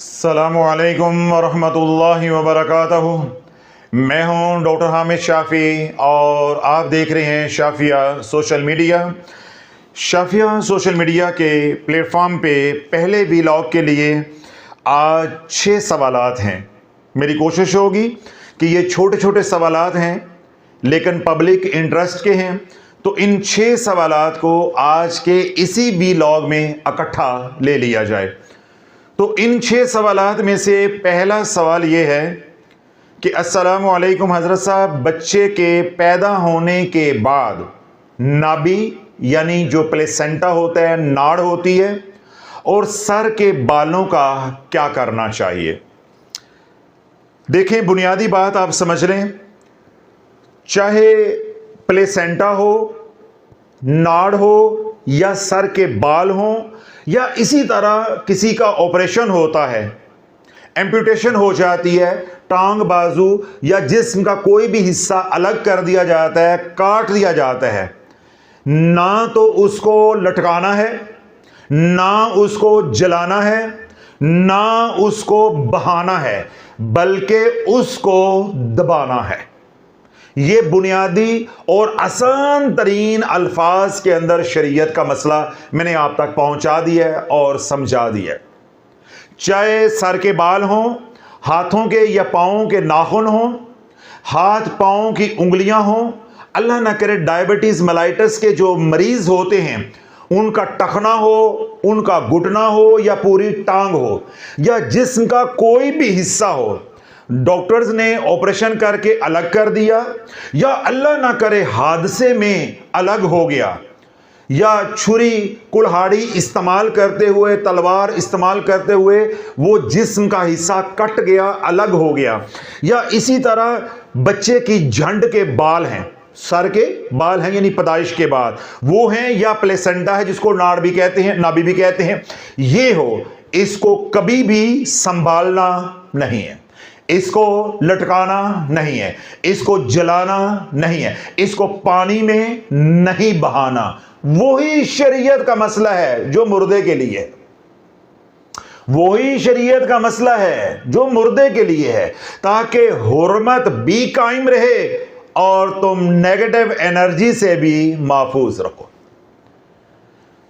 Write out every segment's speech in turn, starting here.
अस्सलामुअलैकुम वरहमतुल्लाहि वबरकातुहू। मैं हूं डॉक्टर हामिद शाफ़ी और आप देख रहे हैं Shafia social media. Shafia social media के प्लेटफॉर्म पे पहले व्लॉग के लिए आज 6 सवालात हैं। मेरी कोशिश होगी कि ये छोटे छोटे सवालात हैं लेकिन पब्लिक इंटरेस्ट के हैं, तो इन 6 सवालात को आज के इसी व्लॉग में इकट्ठा ले लिया जाए। तो इन 6 सवालात में से पहला सवाल ये है कि अस्सलामु अलैकुम हज़रत साहब, बच्चे के पैदा होने के बाद नाभि यानी जो प्लेसेंटा होता है, नाड़ होती है, और सर के बालों का क्या करना चाहिए। देखें, बुनियादी बात आप समझ लें, चाहे प्लेसेंटा हो, नाड़ हो या सर के बाल हों, या इसी तरह किसी का ऑपरेशन होता है, एम्पुटेशन हो जाती है, टांग बाजू या जिस्म का कोई भी हिस्सा अलग कर दिया जाता है, काट दिया जाता है, ना तो उसको लटकाना है, ना उसको जलाना है, ना उसको बहाना है, बल्कि उसको दबाना है। ये बुनियादी और आसान तरीन अल्फाज के अंदर शरीयत का मसला मैंने आप तक पहुंचा दिया है और समझा दिया है। चाहे सर के बाल हों, हाथों के या पाँवों के नाखून हों, हाथ पाँव की उंगलियां हों, अल्लाह ना करे डायबिटीज़ मेलाइटिस के जो मरीज़ होते हैं उनका टखना हो, उनका घुटना हो या पूरी टांग हो, या जिस्म का कोई भी हिस्सा हो, डॉक्टर्स ने ऑपरेशन करके अलग कर दिया, या अल्लाह ना करे हादसे में अलग हो गया, या छुरी कुल्हाड़ी इस्तेमाल करते हुए, तलवार इस्तेमाल करते हुए वो जिस्म का हिस्सा कट गया, अलग हो गया, या इसी तरह बच्चे की झंड के बाल हैं, सर के बाल हैं यानी पैदाइश के बाद वो हैं, या प्लेसेंटा है जिसको नाड़ भी कहते हैं, नाभि भी कहते हैं, ये हो, इसको कभी भी संभालना नहीं है, इसको लटकाना नहीं है, इसको जलाना नहीं है, इसको पानी में नहीं बहाना। वही शरीयत का मसला है जो मुर्दे के लिए है, वही शरीयत का मसला है जो मुर्दे के लिए है, ताकि हुर्मत भी कायम रहे और तुम नेगेटिव एनर्जी से भी महफूज रहो।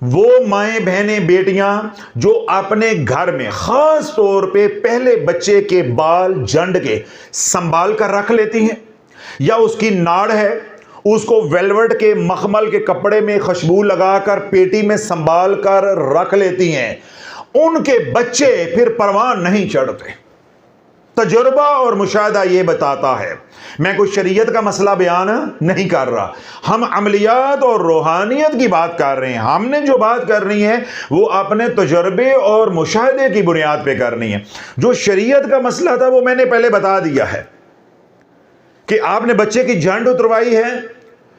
वो माएं, बहनें, बेटियां जो अपने घर में खास तौर पे पहले बच्चे के बाल झंड के संभाल कर रख लेती हैं, या उसकी नाड़ है उसको वेलवेट के मखमल के कपड़े में खुशबू लगाकर पेटी में संभाल कर रख लेती हैं, उनके बच्चे फिर परवान नहीं चढ़ते। तजुर्बा और मुशाहिदा ये बताता है, मैं कोई शरीयत का मसला बयान नहीं कर रहा, हम अमलियात और रूहानियत की बात कर रहे हैं। हमने जो बात करनी है वो अपने तजुर्बे और मुशाहिदे की बुनियाद पे करनी है। जो शरीयत का मसला था वो मैंने पहले बता दिया है कि आपने बच्चे की झंड उतरवाई है,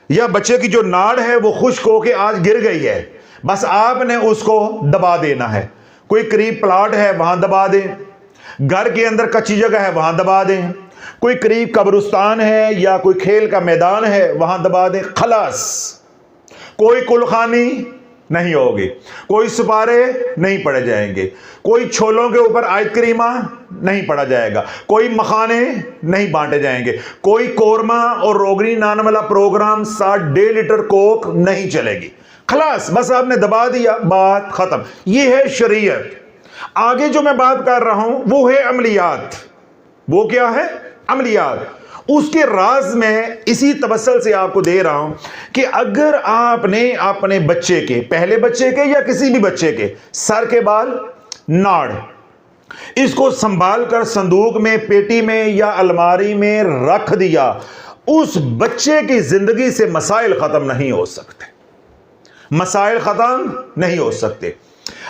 या बच्चे की जो नाड़ है वो खुश्क होकर आज गिर गई है, बस आपने उसको दबा देना है। कोई करीब प्लाट है वहां दबा दें, घर के अंदर कच्ची जगह है वहां दबा दें, कोई करीब कब्रिस्तान है या कोई खेल का मैदान है वहां दबा दें, खलास। कोई कुलखानी नहीं होगी, कोई सुपारे नहीं पड़े जाएंगे, कोई छोलों के ऊपर आयत करीमा नहीं पड़ा जाएगा, कोई मखाने नहीं बांटे जाएंगे, कोई कोरमा और रोगनी नान वाला प्रोग्राम 1.5 लीटर कोक नहीं चलेगी। खलास, बस आपने दबा दिया, बात खत्म। यह है शरीयत। आगे जो मैं बात कर रहा हूं वो है अमलियात। वो क्या है? अमलियात। उसके राज में इसी तवसल से आपको दे रहा हूं कि अगर आपने अपने बच्चे के, पहले बच्चे के या किसी भी बच्चे के सर के बाल, नाड़, इसको संभाल कर संदूक में, पेटी में या अलमारी में रख दिया, उस बच्चे की जिंदगी से मसाइल खत्म नहीं हो सकते, मसाइल खत्म नहीं हो सकते।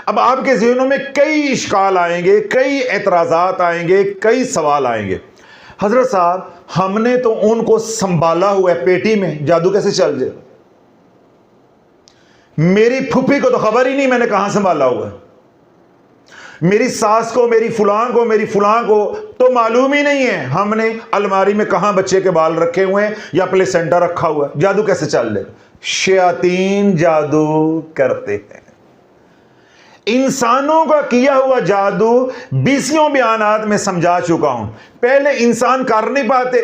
अब आपके ज़हनों में कई इश्काल आएंगे, कई एतराज़ात आएंगे, कई सवाल आएंगे। हजरत साहब, हमने तो उनको संभाला हुआ है पेटी में, जादू कैसे चल जाए? मेरी फूफी को तो खबर ही नहीं मैंने कहां संभाला हुआ है, मेरी सास को, मेरी फुलां को तो मालूम ही नहीं है हमने अलमारी में कहां बच्चे के बाल रखे हुए हैं या प्लेसेंटा रखा हुआ है। जादू कैसे चल जाएगा? शयातीन जादू करते हैं। انسانوں کا کیا ہوا جادو 20 بیانات میں سمجھا چکا ہوں. پہلے انسان کر نہیں پاتے،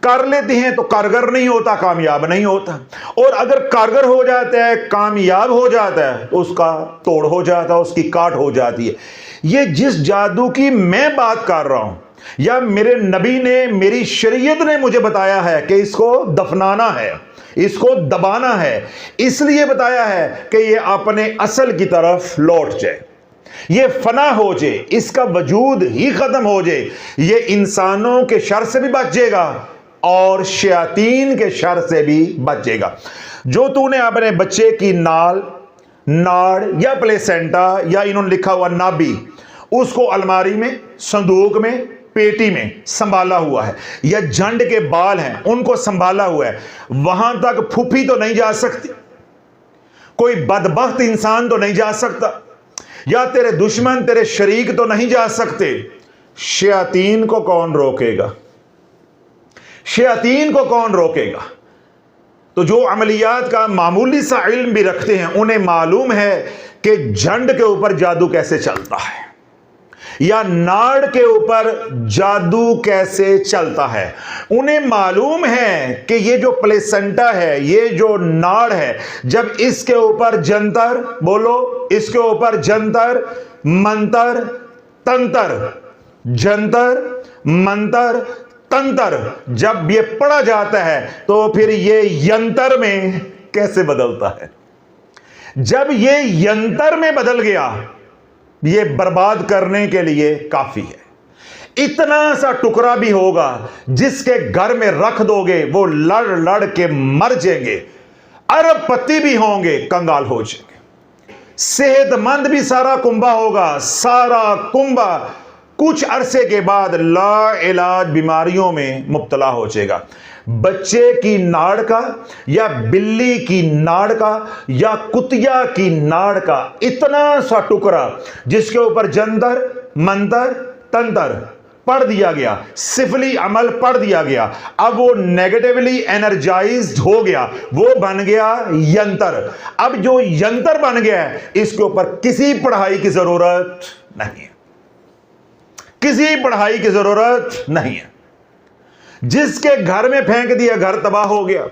کر لیتے ہیں تو کارگر نہیں ہوتا، کامیاب نہیں ہوتا. اور اگر کارگر ہو جاتا ہے، کامیاب ہو جاتا ہے، اس کا توڑ ہو جاتا ہے، اس کی کاٹ ہو جاتی ہے. یہ جس جادو کی میں بات کر رہا ہوں، یا میرے نبی نے، میری شریعت نے مجھے بتایا ہے کہ اس کو دفنانا ہے، اس کو دبانا ہے، اس لیے بتایا ہے کہ یہ اپنے اصل کی طرف لوٹ جائے، یہ فنا ہو جائے، اس کا وجود ہی ختم ہو جائے. یہ انسانوں کے شر سے بھی بچ جائے گا اور شیاطین کے شر سے بھی بچ جائے گا. جو تو نے اپنے بچے کی ناڑ یا پلیسینٹا، یا انہوں نے لکھا ہوا نابی، اس کو الماری میں، صندوق میں، پیٹی میں سنبھالا ہوا ہے، یا جھنڈ کے بال ہیں ان کو سنبھالا ہوا ہے، وہاں تک پھوپھی تو نہیں جا سکتی، کوئی بدبخت انسان تو نہیں جا سکتا، یا تیرے دشمن، تیرے شریک تو نہیں جا سکتے. شیاطین کو کون روکے گا؟ شیاطین کو کون روکے گا؟ تو جو عملیات کا معمولی سا علم بھی رکھتے ہیں، انہیں معلوم ہے کہ جھنڈ کے اوپر جادو کیسے چلتا ہے، یا ناڑ کے اوپر جادو کیسے چلتا ہے. انہیں معلوم ہے کہ یہ جو پلیسنٹا ہے، یہ جو ناڑ ہے، جب اس کے اوپر جنتر، بولو، اس کے اوپر جنتر منتر تنتر، جنتر منتر تنتر جب یہ پڑھا جاتا ہے تو پھر یہ ینتر میں کیسے بدلتا ہے؟ جب یہ ینتر میں بدل گیا، یہ برباد کرنے کے لیے کافی ہے. اتنا سا ٹکڑا بھی ہوگا جس کے گھر میں رکھ دو گے، وہ لڑ لڑ کے مر جائیں گے. ارب پتی بھی ہوں گے، کنگال ہو جائیں گے. صحت مند بھی سارا کنبا ہوگا، سارا کنبا کچھ عرصے کے بعد لا علاج بیماریوں میں مبتلا ہو جائے گا. بچے کی ناڑ کا، یا بلی کی ناڑ کا، یا کتیا کی ناڑ کا اتنا سا ٹکڑا جس کے اوپر جنتر منتر تنتر پڑھ دیا گیا، سفلی عمل پڑھ دیا گیا، اب وہ نیگیٹیولی انرجائزڈ ہو گیا، وہ بن گیا ینتر. اب جو ینتر بن گیا ہے، اس کے اوپر کسی پڑھائی کی ضرورت نہیں ہے، کسی پڑھائی کی ضرورت نہیں ہے. جس کے گھر میں پھینک دیا، گھر تباہ ہو گیا.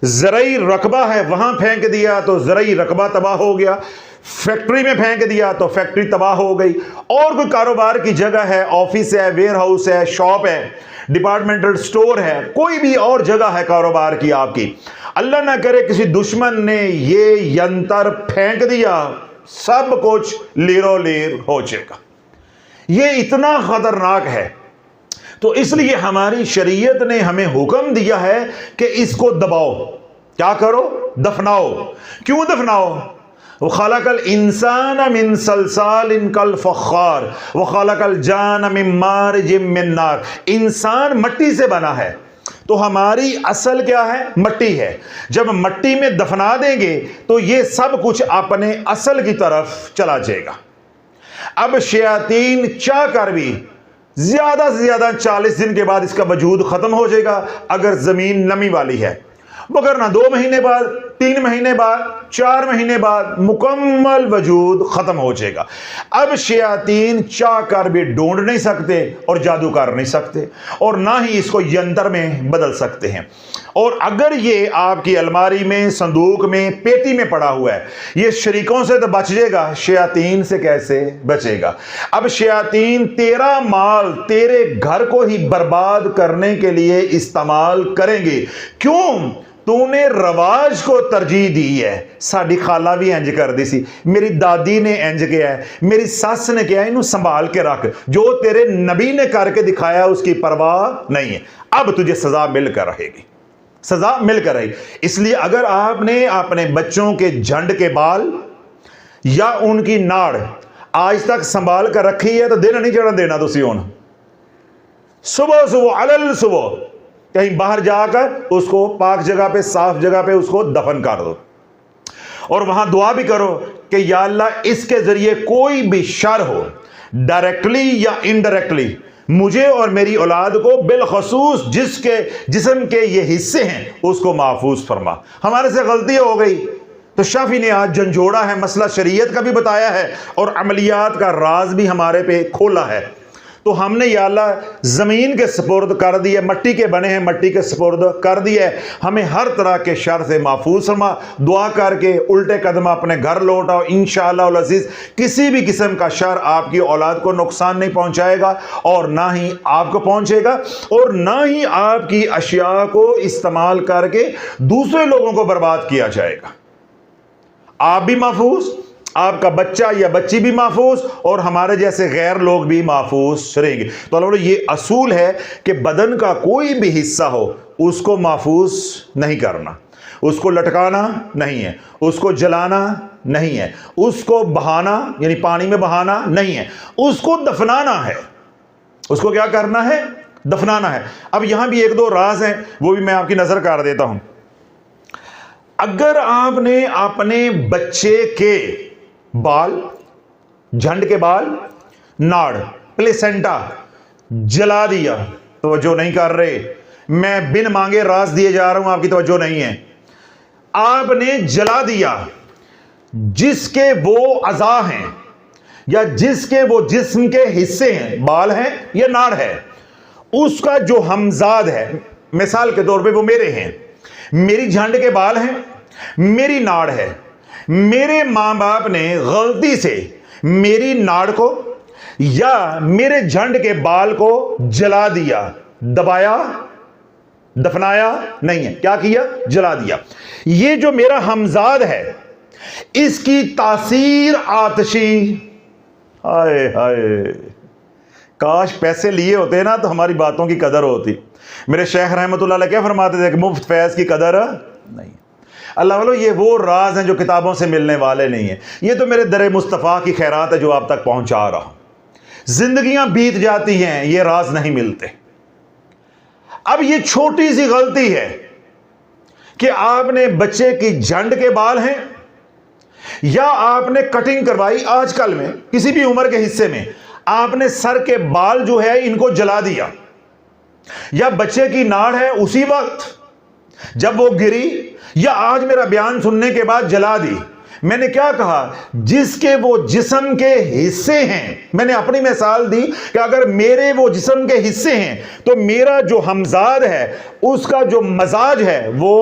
زرعی رقبہ ہے، وہاں پھینک دیا تو زرعی رقبہ تباہ ہو گیا. فیکٹری میں پھینک دیا تو فیکٹری تباہ ہو گئی. اور کوئی کاروبار کی جگہ ہے، آفس ہے، ویئر ہاؤس ہے، شاپ ہے، ڈپارٹمنٹل سٹور ہے، کوئی بھی اور جگہ ہے کاروبار کی آپ کی، اللہ نہ کرے کسی دشمن نے یہ ینتر پھینک دیا، سب کچھ لیرو لیر ہو جائے گا. یہ اتنا خطرناک ہے. تو اس لیے ہماری شریعت نے ہمیں حکم دیا ہے کہ اس کو دباؤ. کیا کرو؟ دفناؤ. کیوں دفناؤ؟ وَخَلَقَ الْإِنسَانَ مِنْ صَلْصَالٍ كَالْفَخَّارِ وَخَلَقَ الْجَانَّ مِنْ مَارِجٍ مِنْ نَارٍ. انسان مٹی سے بنا ہے، تو ہماری اصل کیا ہے؟ مٹی ہے. جب مٹی میں دفنا دیں گے تو یہ سب کچھ اپنے اصل کی طرف چلا جائے گا. اب شیاطین چاہ کر بھی زیادہ سے زیادہ 40 دن کے بعد اس کا وجود ختم ہو جائے گا اگر زمین نمی والی ہے، مگر نہ 2 مہینے بعد، 3 مہینے بعد، 4 مہینے بعد مکمل وجود ختم ہو جائے گا. اب شیاطین چاہ کر بھی ڈھونڈ نہیں سکتے اور جادو کر نہیں سکتے، اور نہ ہی اس کو ینتر میں بدل سکتے ہیں. اور اگر یہ آپ کی الماری میں، صندوق میں، پیٹی میں پڑا ہوا ہے، یہ شریکوں سے تو بچ جائے گا، شیاطین سے کیسے بچے گا؟ اب شیاطین تیرا مال تیرے گھر کو ہی برباد کرنے کے لیے استعمال کریں گے. کیوں؟ تو نے رواج کو ترجیح دی ہے. ساڈی خالہ بھی انج کر دی سی، میری دادی نے انج کیا ہے، میری ساس نے کیا ہے، انہوں سنبھال کے رکھ. جو تیرے نبی نے کر کے دکھایا اس کی پرواہ نہیں ہے. اب تجھے سزا مل کر رہے گی، سزا مل کر رہی. اس لیے اگر آپ نے اپنے بچوں کے جھنڈ کے بال یا ان کی ناڑ آج تک سنبھال کر رکھی ہے تو دن نہیں چڑھن دینا. تسی ہن صبح صبح علل صبح کہیں باہر جا کر اس کو پاک جگہ پہ، صاف جگہ پہ اس کو دفن کر دو، اور وہاں دعا بھی کرو کہ یا اللہ اس کے ذریعے کوئی بھی شر ہو، ڈائریکٹلی یا انڈائریکٹلی، مجھے اور میری اولاد کو بالخصوص جس کے جسم کے یہ حصے ہیں اس کو محفوظ فرما. ہمارے سے غلطی ہو گئی، تو شافی نے آج جھنجھوڑا ہے، مسئلہ شریعت کا بھی بتایا ہے اور عملیات کا راز بھی ہمارے پہ کھولا ہے۔ تو ہم نے یا اللہ زمین کے سپرد کر دیا، مٹی کے بنے ہیں مٹی کے سپرد کر دیا ہے، ہمیں ہر طرح کے شر سے محفوظ فرما۔ دعا کر کے الٹے قدم اپنے گھر لوٹ آؤ، انشاءاللہ العزیز کسی بھی قسم کا شر آپ کی اولاد کو نقصان نہیں پہنچائے گا اور نہ ہی آپ کو پہنچے گا، اور نہ ہی آپ کی اشیاء کو استعمال کر کے دوسرے لوگوں کو برباد کیا جائے گا۔ آپ بھی محفوظ، آپ کا بچہ یا بچی بھی محفوظ، اور ہمارے جیسے غیر لوگ بھی محفوظ رہیں گے۔ تو اللہ یہ اصول ہے کہ بدن کا کوئی بھی حصہ ہو اس کو محفوظ نہیں کرنا، اس کو لٹکانا نہیں ہے، اس کو جلانا نہیں ہے، اس کو بہانا یعنی پانی میں بہانا نہیں ہے، اس کو دفنانا ہے۔ اس کو کیا کرنا ہے؟ دفنانا ہے۔ اب یہاں بھی ایک دو راز ہیں، وہ بھی میں آپ کی نظر کر دیتا ہوں۔ اگر آپ نے اپنے بچے کے بال، جھنڈ کے بال، ناڑ، پلیسنٹا جلا دیا، توجہ نہیں کر رہے، میں بن مانگے راز دیے جا رہا ہوں، آپ کی توجہ نہیں ہے، آپ نے جلا دیا جس کے وہ اعضاء ہیں یا جس کے وہ جسم کے حصے ہیں، بال ہیں یا ناڑ ہے، اس کا جو ہمزاد ہے، مثال کے طور پہ وہ میرے ہیں، میری جھنڈ کے بال ہیں، میری ناڑ ہے، میرے ماں باپ نے غلطی سے میری ناڑ کو یا میرے جھنڈ کے بال کو جلا دیا، دبایا، دفنایا نہیں ہے، کیا کیا؟ جلا دیا۔ یہ جو میرا ہمزاد ہے اس کی تاثیر آتشی، ہائے ہائے، کاش پیسے لیے ہوتے نا تو ہماری باتوں کی قدر ہوتی۔ میرے شیخ رحمت اللہ علیہ کیا فرماتے تھے کہ مفت فیض کی قدر نہیں۔ اللہ والو یہ وہ راز ہیں جو کتابوں سے ملنے والے نہیں ہیں، یہ تو میرے در مصطفیٰ کی خیرات ہے جو آپ تک پہنچا رہا ہوں۔ زندگیاں بیت جاتی ہیں، یہ راز نہیں ملتے۔ اب یہ چھوٹی سی غلطی ہے کہ آپ نے بچے کی جھنڈ کے بال ہیں یا آپ نے کٹنگ کروائی، آج کل میں کسی بھی عمر کے حصے میں آپ نے سر کے بال جو ہے ان کو جلا دیا، یا بچے کی ناڑ ہے اسی وقت جب وہ گری، یا آج میرا بیان سننے کے بعد جلا دی۔ میں نے کیا کہا؟ جس کے وہ جسم کے حصے ہیں، میں نے اپنی مثال دی کہ اگر میرے وہ جسم کے حصے ہیں تو میرا جو ہمزاد ہے اس کا جو مزاج ہے وہ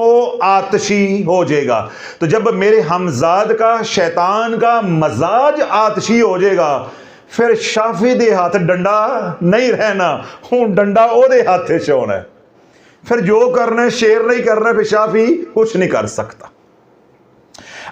آتشی ہو جائے گا۔ تو جب میرے ہمزاد کا، شیطان کا مزاج آتشی ہو جائے گا، پھر شافی دے ہاتھ ڈنڈا نہیں رہنا، ہوں ڈنڈا او دے ہاتھ چونا ہے، پھر جو کرنا ہے شیر نہیں کرنا، پھر شافی کچھ نہیں کر سکتا۔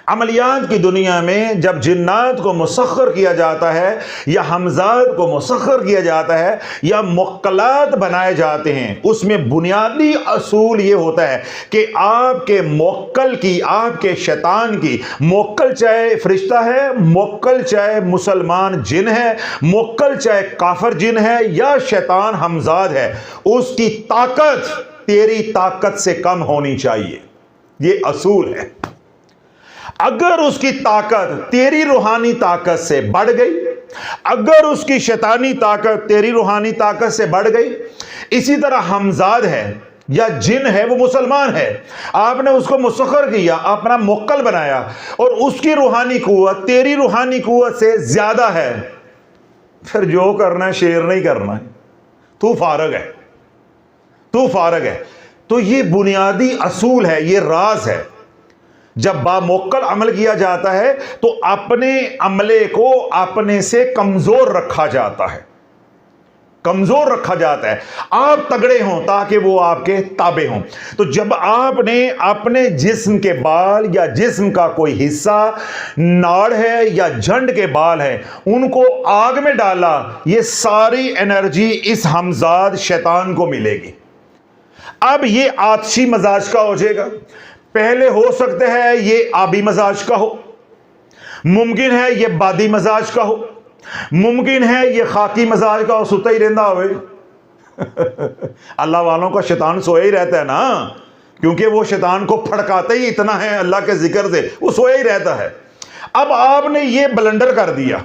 عملیات کی دنیا میں جب جنات کو مسخر کیا جاتا ہے یا ہمزاد کو مسخر کیا جاتا ہے یا موکلات بنائے جاتے ہیں، اس میں بنیادی اصول یہ ہوتا ہے کہ آپ کے موکل کی، آپ کے شیطان کی، موکل چاہے فرشتہ ہے، موکل چاہے مسلمان جن ہے، موکل چاہے کافر جن ہے یا شیطان ہمزاد ہے، اس کی طاقت تیری طاقت سے کم ہونی چاہیے۔ یہ اصول ہے۔ اگر اس کی طاقت تیری روحانی طاقت سے بڑھ گئی، اگر اس کی شیطانی طاقت تیری روحانی طاقت سے بڑھ گئی، اسی طرح ہمزاد ہے یا جن ہے، وہ مسلمان ہے، آپ نے اس کو مسخر کیا، اپنا موکل بنایا، اور اس کی روحانی قوت تیری روحانی قوت سے زیادہ ہے، پھر جو کرنا ہے شیر نہیں کرنا ہے، تو فارغ ہے، تو فارغ ہے۔ تو یہ بنیادی اصول ہے، یہ راز ہے۔ جب باموکل عمل کیا جاتا ہے تو اپنے عملے کو اپنے سے کمزور رکھا جاتا ہے، کمزور رکھا جاتا ہے، آپ تگڑے ہوں تاکہ وہ آپ کے تابع ہوں۔ تو جب آپ نے اپنے جسم کے بال یا جسم کا کوئی حصہ، ناڑ ہے یا جھنڈ کے بال ہے، ان کو آگ میں ڈالا، یہ ساری انرجی اس ہمزاد شیطان کو ملے گی۔ اب یہ آتشی مزاج کا ہو جائے گا، پہلے ہو سکتے ہیں یہ آبی مزاج کا ہو، ممکن ہے یہ بادی مزاج کا ہو، ممکن ہے یہ خاکی مزاج کا ہو، سوتا ہی رہندا ہوئے۔ اللہ والوں کا شیطان سویا ہی رہتا ہے نا، کیونکہ وہ شیطان کو پھڑکاتے ہی اتنا ہے اللہ کے ذکر سے، وہ سویا ہی رہتا ہے۔ اب آپ نے یہ بلنڈر کر دیا،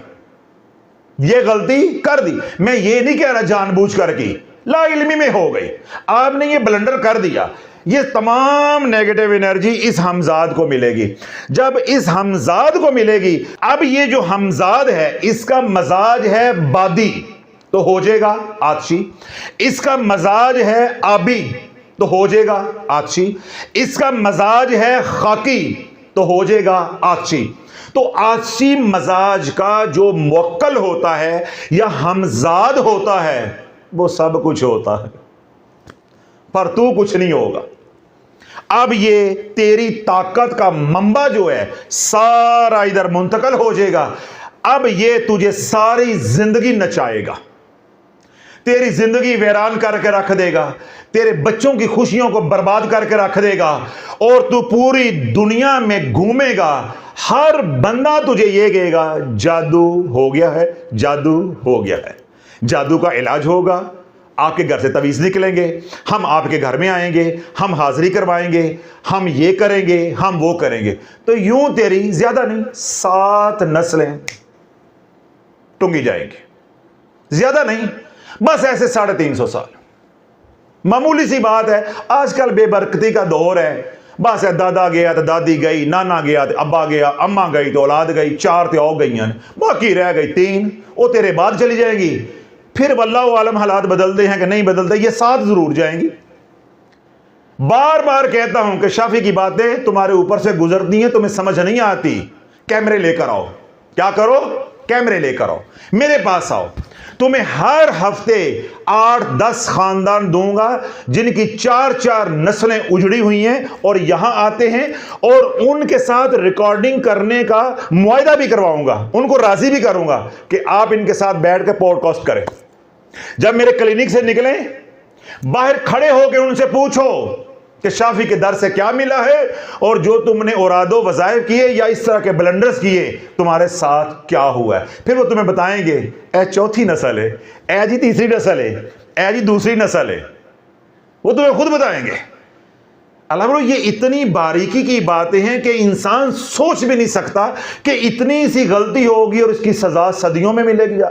یہ غلطی کر دی، میں یہ نہیں کہہ رہا جان بوجھ کر کی، لا علمی میں ہو گئی، آپ نے یہ بلنڈر کر دیا، یہ تمام نیگیٹو انرجی اس ہمزاد کو ملے گی. جب اس ہمزاد کو ملے گی، اب یہ جو ہمزاد ہے اس کا مزاج ہے بادی تو ہو جائے گا آتشی، اس کا مزاج ہے آبی تو ہو جائے گا آتشی، اس کا مزاج ہے خاکی تو ہو جائے گا آتشی. تو آتشی مزاج کا جو موکل ہوتا ہے یا ہمزاد ہوتا ہے وہ سب کچھ ہوتا ہے، پر تو کچھ نہیں ہوگا. اب یہ تیری طاقت کا منبع جو ہے سارا ادھر منتقل ہو جائے گا. اب یہ تجھے ساری زندگی نچائے گا، تیری زندگی ویران کر کے رکھ دے گا، تیرے بچوں کی خوشیوں کو برباد کر کے رکھ دے گا، اور تو پوری دنیا میں گھومے گا. ہر بندہ تجھے یہ کہے گا جادو ہو گیا ہے، جادو ہو گیا ہے. جادو کا علاج ہوگا، آپ کے گھر سے تعویذ نکلیں گے، ہم آپ کے گھر میں آئیں گے، ہم حاضری کروائیں گے، ہم یہ کریں گے، ہم وہ کریں گے. تو یوں تیری زیادہ نہیں 7 نسلیں ٹنگی جائیں گی، زیادہ نہیں، بس ایسے 350 سال. معمولی سی بات ہے. آج کل بے برکتی کا دور ہے، بس ہے دادا گیا تو دادی گئی، نانا گیا تو ابا گیا، اما گئی تو اولاد گئی، 4 تے او گئی ہیں، باقی رہ گئی 3، وہ تیرے بعد چلی جائیں گی. پھر واللہ عالم حالات بدلتے ہیں کہ نہیں بدلتے، یہ 7 ضرور جائیں گی. بار بار کہتا ہوں کہ شافی کی باتیں تمہارے اوپر سے گزرتی ہیں، تمہیں سمجھ نہیں آتی. کیمرے لے کر آؤ. کیا کرو؟ کیمرے لے کر آؤ، میرے پاس آؤ. تمہیں ہر ہفتے 8-10 خاندان دوں گا جن کی 4 نسلیں اجڑی ہوئی ہیں، اور یہاں آتے ہیں، اور ان کے ساتھ ریکارڈنگ کرنے کا معاہدہ بھی کرواؤں گا، ان کو راضی بھی کروں گا کہ آپ ان کے ساتھ بیٹھ کے پوڈ کاسٹ کریں. جب میرے کلینک سے نکلیں، باہر کھڑے ہو کے ان سے پوچھو کہ شافی کے در سے کیا ملا ہے، اور جو تم نے اوراد و وظائف کیے یا اس طرح کے بلنڈرز کیے تمہارے ساتھ کیا ہوا ہے. پھر وہ تمہیں بتائیں گے اے 4تھی نسل ہے، اے جی 3ری نسل ہے، اے جی 2ری نسل ہے. وہ تمہیں خود بتائیں گے. اللہ برو، یہ اتنی باریکی کی باتیں ہیں کہ انسان سوچ بھی نہیں سکتا کہ اتنی سی غلطی ہوگی اور اس کی سزا صدیوں میں ملے گی.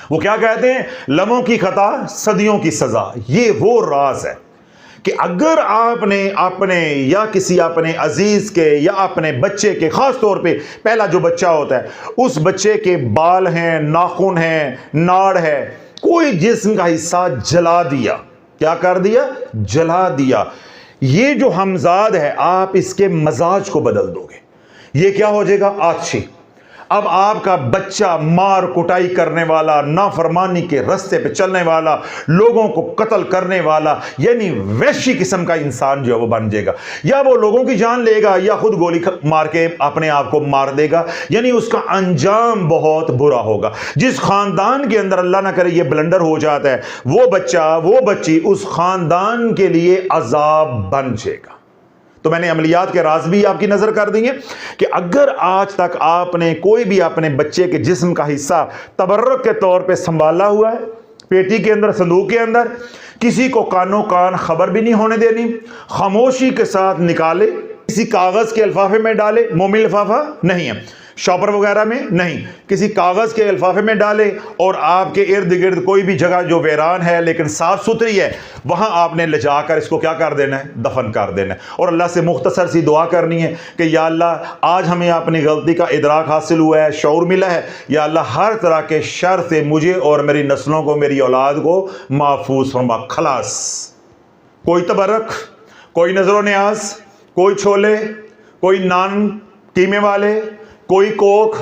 وہ کیا کہتے ہیں؟ لمحوں کی خطا صدیوں کی سزا. یہ وہ راز ہے کہ اگر آپ نے اپنے یا کسی اپنے عزیز کے یا اپنے بچے کے، خاص طور پہ پہلا جو بچہ ہوتا ہے، اس بچے کے بال ہیں، ناخن ہیں، ناڑ ہے، کوئی جسم کا حصہ جلا دیا، کیا کر دیا؟ جلا دیا. یہ جو ہمزاد ہے آپ اس کے مزاج کو بدل دو گے، یہ کیا ہو جائے گا؟ آتشی. اب آپ کا بچہ مار کٹائی کرنے والا، نافرمانی کے رستے پہ چلنے والا، لوگوں کو قتل کرنے والا، یعنی وحشی قسم کا انسان جو ہے وہ بن جائے گا. یا وہ لوگوں کی جان لے گا یا خود گولی مار کے اپنے آپ کو مار دے گا. یعنی اس کا انجام بہت برا ہوگا. جس خاندان کے اندر اللہ نہ کرے یہ بلنڈر ہو جاتا ہے، وہ بچہ، وہ بچی اس خاندان کے لیے عذاب بن جائے گا. تو میں نے عملیات کے راز بھی آپ کی نظر کر دی ہیں کہ اگر آج تک آپ نے کوئی بھی اپنے بچے کے جسم کا حصہ تبرک کے طور پہ سنبھالا ہوا ہے، پیٹی کے اندر، صندوق کے اندر، کسی کو کانوں کان خبر بھی نہیں ہونے دینی، خاموشی کے ساتھ نکالے، کسی کاغذ کے لفافے میں ڈالے، مومی لفافہ نہیں ہے، شاپر وغیرہ میں نہیں، کسی کاغذ کے لفافے میں ڈالے، اور آپ کے ارد گرد کوئی بھی جگہ جو ویران ہے لیکن صاف ستھری ہے، وہاں آپ نے لے جا کر اس کو کیا کر دینا ہے؟ دفن کر دینا ہے. اور اللہ سے مختصر سی دعا کرنی ہے کہ یا اللہ آج ہمیں اپنی غلطی کا ادراک حاصل ہوا ہے، شعور ملا ہے، یا اللہ ہر طرح کے شر سے مجھے اور میری نسلوں کو، میری اولاد کو محفوظ فرما. خلاص. کوئی تبرک، کوئی نظر و نیاز، کوئی چھولے، کوئی نان قیمے والے، کوئی کوک،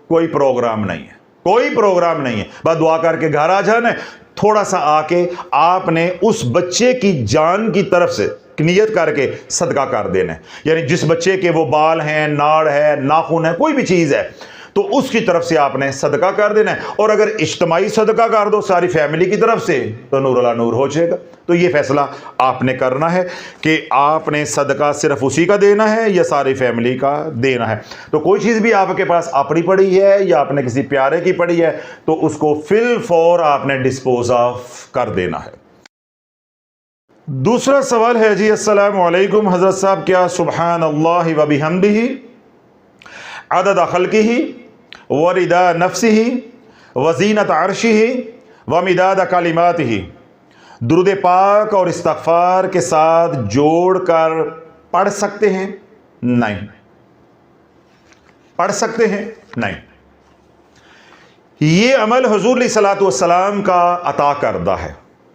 کوئی پروگرام نہیں ہے، کوئی پروگرام نہیں ہے. بس دعا کر کے گھر آ جانا ہے. تھوڑا سا آ کے آپ نے اس بچے کی جان کی طرف سے نیت کر کے صدقہ کر دینا ہے. یعنی جس بچے کے وہ بال ہیں، ناڑ ہے، ناخن ہے، کوئی بھی چیز ہے، تو اس کی طرف سے آپ نے صدقہ کر دینا ہے. اور اگر اجتماعی صدقہ کر دو ساری فیملی کی طرف سے تو نور اللہ نور ہو جائے گا. تو یہ فیصلہ آپ نے کرنا ہے کہ آپ نے صدقہ صرف اسی کا دینا ہے یا ساری فیملی کا دینا ہے. تو کوئی چیز بھی آپ کے پاس اپنی پڑی ہے یا آپ نے کسی پیارے کی پڑی ہے تو اس کو فی الفور آپ نے ڈسپوز آف کر دینا ہے. دوسرا سوال ہے جی، السلام علیکم حضرت صاحب، کیا سبحان اللہ و بحمدہ عدد خلقہ ورضا نفسہ وزینت عرشہ ومداد کلماتہ درود پاک اور استغفار کے ساتھ جوڑ کر پڑھ سکتے ہیں؟ نہیں۔ پڑھ سکتے ہیں؟ نہیں۔ یہ عمل حضور علیہ الصلوۃ والسلام کا عطا کردہ ہے۔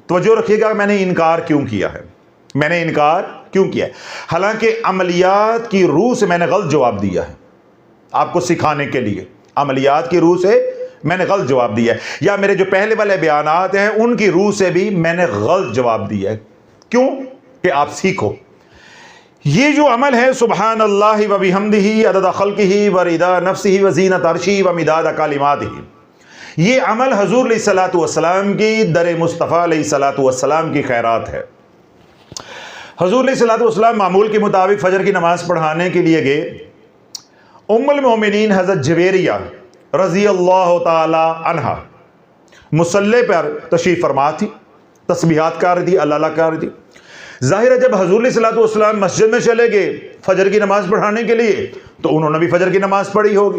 توجہ رکھیے گا، میں نے انکار کیوں کیا ہے؟ میں نے انکار کیوں کیا ہے؟ حالانکہ عملیات کی روح سے میں نے غلط جواب دیا ہے، آپ کو سکھانے کے لیے عملیات کی روح سے میں نے غلط جواب دیا ہے، یا میرے جو پہلے والے بیانات ہیں ان کی روح سے بھی میں نے غلط جواب دیا ہے۔ کیوں؟ کہ آپ سیکھو۔ یہ جو عمل ہے سبحان اللہ و بحمدہ عدد خلقہ و رضا نفسہ و زینت عرشہ و مداد کلماتہ، یہ عمل حضور علیہ الصلوۃ والسلام کی در مصطفیٰ علیہ الصلوۃ والسلام کی خیرات ہے۔ حضور علیہ الصلوۃ والسلام معمول کے مطابق فجر کی نماز پڑھانے کے لیے گئے۔ ام المومنین حضرت جویریہ رضی اللہ تعالی عنہا مصلی پر تشریف فرما تھی، تسبیحات کر رہی تھی، اللہ اللہ کر رہی تھی۔ ظاہر ہے جب حضور علیہ الصلوۃ والسلام مسجد میں چلے گئے فجر کی نماز پڑھانے کے لیے تو انہوں نے بھی فجر کی نماز پڑھی ہوگی۔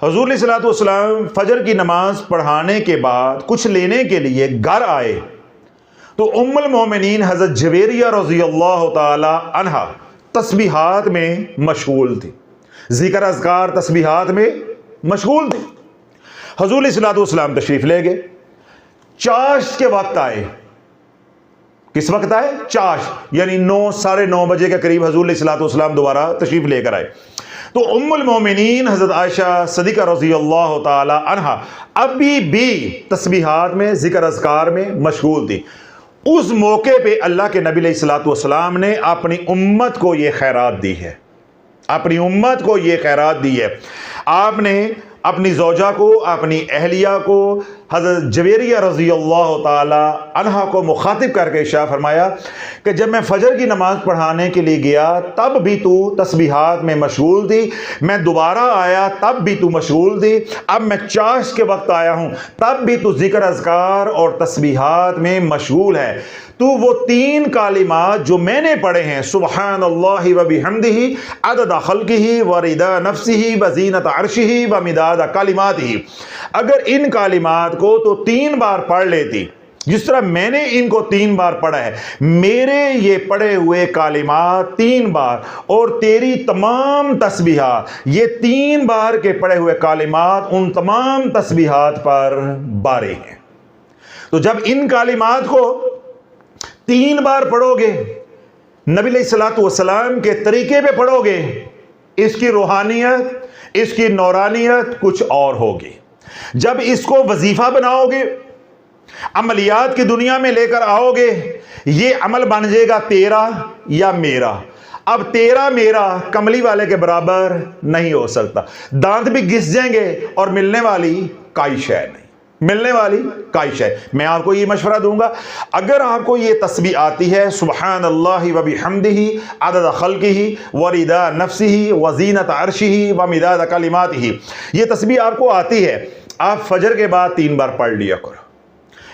حضور علیہ الصلوۃ والسلام فجر کی نماز پڑھانے کے بعد کچھ لینے کے لیے گھر آئے تو ام المومنین حضرت جویریہ رضی اللہ تعالی عنہا تسبیحات میں مشغول تھی، ذکر اذکار تسبیحات میں مشغول تھی۔ حضور علیہ الصلوۃ والسلام تشریف لے گئے، چاشت کے وقت آئے۔ کس وقت آئے؟ چاشت، یعنی 9 ساڑھے 9 بجے کے قریب حضور علیہ الصلوۃ والسلام دوبارہ تشریف لے کر آئے تو ام المومنین حضرت عائشہ صدیقہ رضی اللہ تعالی عنہا ابھی بھی تسبیحات میں ذکر اذکار میں مشغول تھی۔ اس موقع پہ اللہ کے نبی علیہ الصلوۃ والسلام نے اپنی امت کو یہ خیرات دی ہے، اپنی امت کو یہ خیرات دی ہے۔ آپ نے اپنی زوجہ کو، اپنی اہلیہ کو، حضرت جویریہ رضی اللہ تعالی عنہا کو مخاطب کر کے ارشاد فرمایا کہ جب میں فجر کی نماز پڑھانے کے لیے گیا تب بھی تو تسبیحات میں مشغول تھی، میں دوبارہ آیا تب بھی تو مشغول تھی، اب میں چاشت کے وقت آیا ہوں تب بھی تو ذکر اذکار اور تسبیحات میں مشغول ہے۔ تو وہ 3 کلمات جو میں نے پڑھے ہیں سبحان اللہ و بحمدہ عدد خلقہ و رضا نفسہ و زینت عرشہ و مداد کلماتہ، اگر ان کلمات کو تو 3 بار پڑھ لیتی جس طرح میں نے ان کو 3 بار پڑھا ہے، میرے یہ پڑھے ہوئے کلمات 3 بار اور تیری تمام تسبیحات یہ 3 بار کے پڑھے ہوئے کلمات ان تمام تسبیحات پر بارے ہیں۔ تو جب ان کلمات کو 3 بار پڑھو گے، نبی علیہ الصلوۃ والسلام کے طریقے پہ پڑھو گے، اس کی روحانیت، اس کی نورانیت کچھ اور ہوگی۔ جب اس کو وظیفہ بناؤ گے، عملیات کی دنیا میں لے کر آؤ گے، یہ عمل بن جائے گا تیرا یا میرا۔ اب تیرا میرا کملی والے کے برابر نہیں ہو سکتا، دانت بھی گھس جائیں گے اور ملنے والی کوئی شے نہیں، ملنے والی کوئی شے۔ میں آپ کو یہ مشورہ دوں گا، اگر آپ کو یہ تسبیح آتی ہے سبحان اللہ و بحمدہ عدد خلقہ و رضا نفسہ و زینت عرشہ و مداد کلماتہ، یہ تسبیح آپ کو آتی ہے، آپ فجر کے بعد 3 بار پڑھ لیا کرو،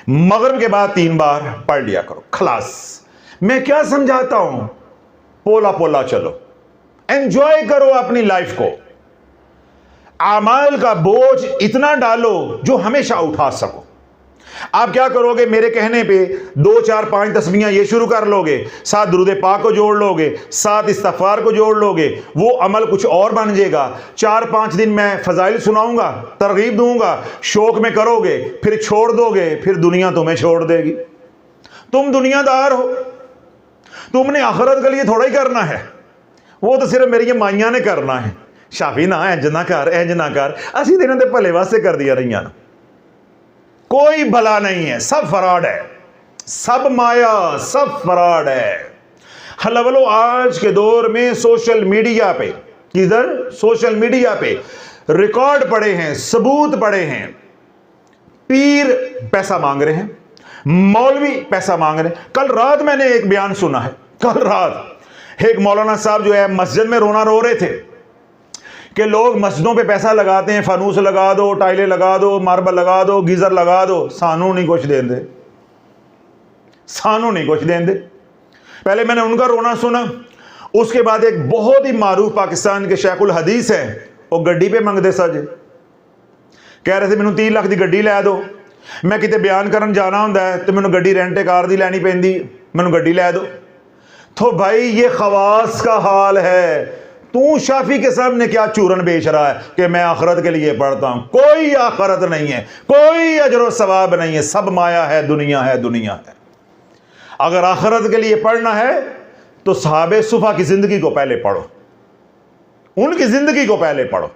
مغرب کے بعد 3 بار پڑھ لیا کرو، خلاص۔ میں کیا سمجھاتا ہوں؟ پولا پولا چلو، انجوائے کرو اپنی لائف کو، اعمال کا بوجھ اتنا ڈالو جو ہمیشہ اٹھا سکو۔ آپ کیا کرو گے؟ میرے کہنے پہ 2 4 5 تسبیحاں یہ شروع کر لو گے، ساتھ درود پاک کو جوڑ لو گے، ساتھ استغفار کو جوڑ لو گے، وہ عمل کچھ اور بن جائے گا۔ 4 5 دن میں فضائل سناؤں گا، ترغیب دوں گا، شوق میں کرو گے، پھر چھوڑ دو گے، پھر دنیا تمہیں چھوڑ دے گی۔ تم دنیا دار ہو، تم نے آخرت کے لیے تھوڑا ہی کرنا ہے، وہ تو صرف میری مائیاں نے کرنا ہے۔ شافی نہ انج نہ کر، انج نہ کر، اسی دنوں دے بھلے واسطے کر دیا رہی ہیں، کوئی بھلا نہیں ہے، سب فراڈ ہے، سب مایا، سب فراڈ ہے۔ حلولو آج کے دور میں سوشل میڈیا پہ، کدھر؟ سوشل میڈیا پہ ریکارڈ پڑے ہیں، ثبوت پڑے ہیں، پیر پیسہ مانگ رہے ہیں، مولوی پیسہ مانگ رہے ہیں۔ کل رات میں نے ایک بیان سنا ہے، کل رات ایک مولانا صاحب جو ہے مسجد میں رونا رو رہے تھے کہ لوگ مسجدوں پہ پیسہ لگاتے ہیں، فانوس لگا دو، ٹائلیں لگا دو، ماربل لگا دو، گیزر لگا دو، سانو نہیں کچھ دیں دے، سانو نہیں کچھ دیں دے۔ پہلے میں نے ان کا رونا سنا، اس کے بعد ایک بہت ہی معروف پاکستان کے شیخ الحدیث ہیں، وہ گڈی پہ منگ دے سجے، کہہ رہے تھے مینوں 3 لاکھ دی گڈی لے دو، मैं किते बयान करन जाना होंदा है तो मैनू गड्डी रेंट कार दी लैनी पैंदी, मैनू गड्डी लै दो। तो भाई ये खवास का हाल है। तू शाफी के सामने क्या चूरन बेच रहा है कि मैं आखरत के लिए पढ़ता हूं? कोई आखरत नहीं है, कोई अजर सवाब नहीं है, सब माया है, दुनिया है, दुनिया है। अगर आखरत के लिए पढ़ना है तो सहाबे सुफा की जिंदगी को पहले पढ़ो, उनकी जिंदगी को पहले पढ़ो,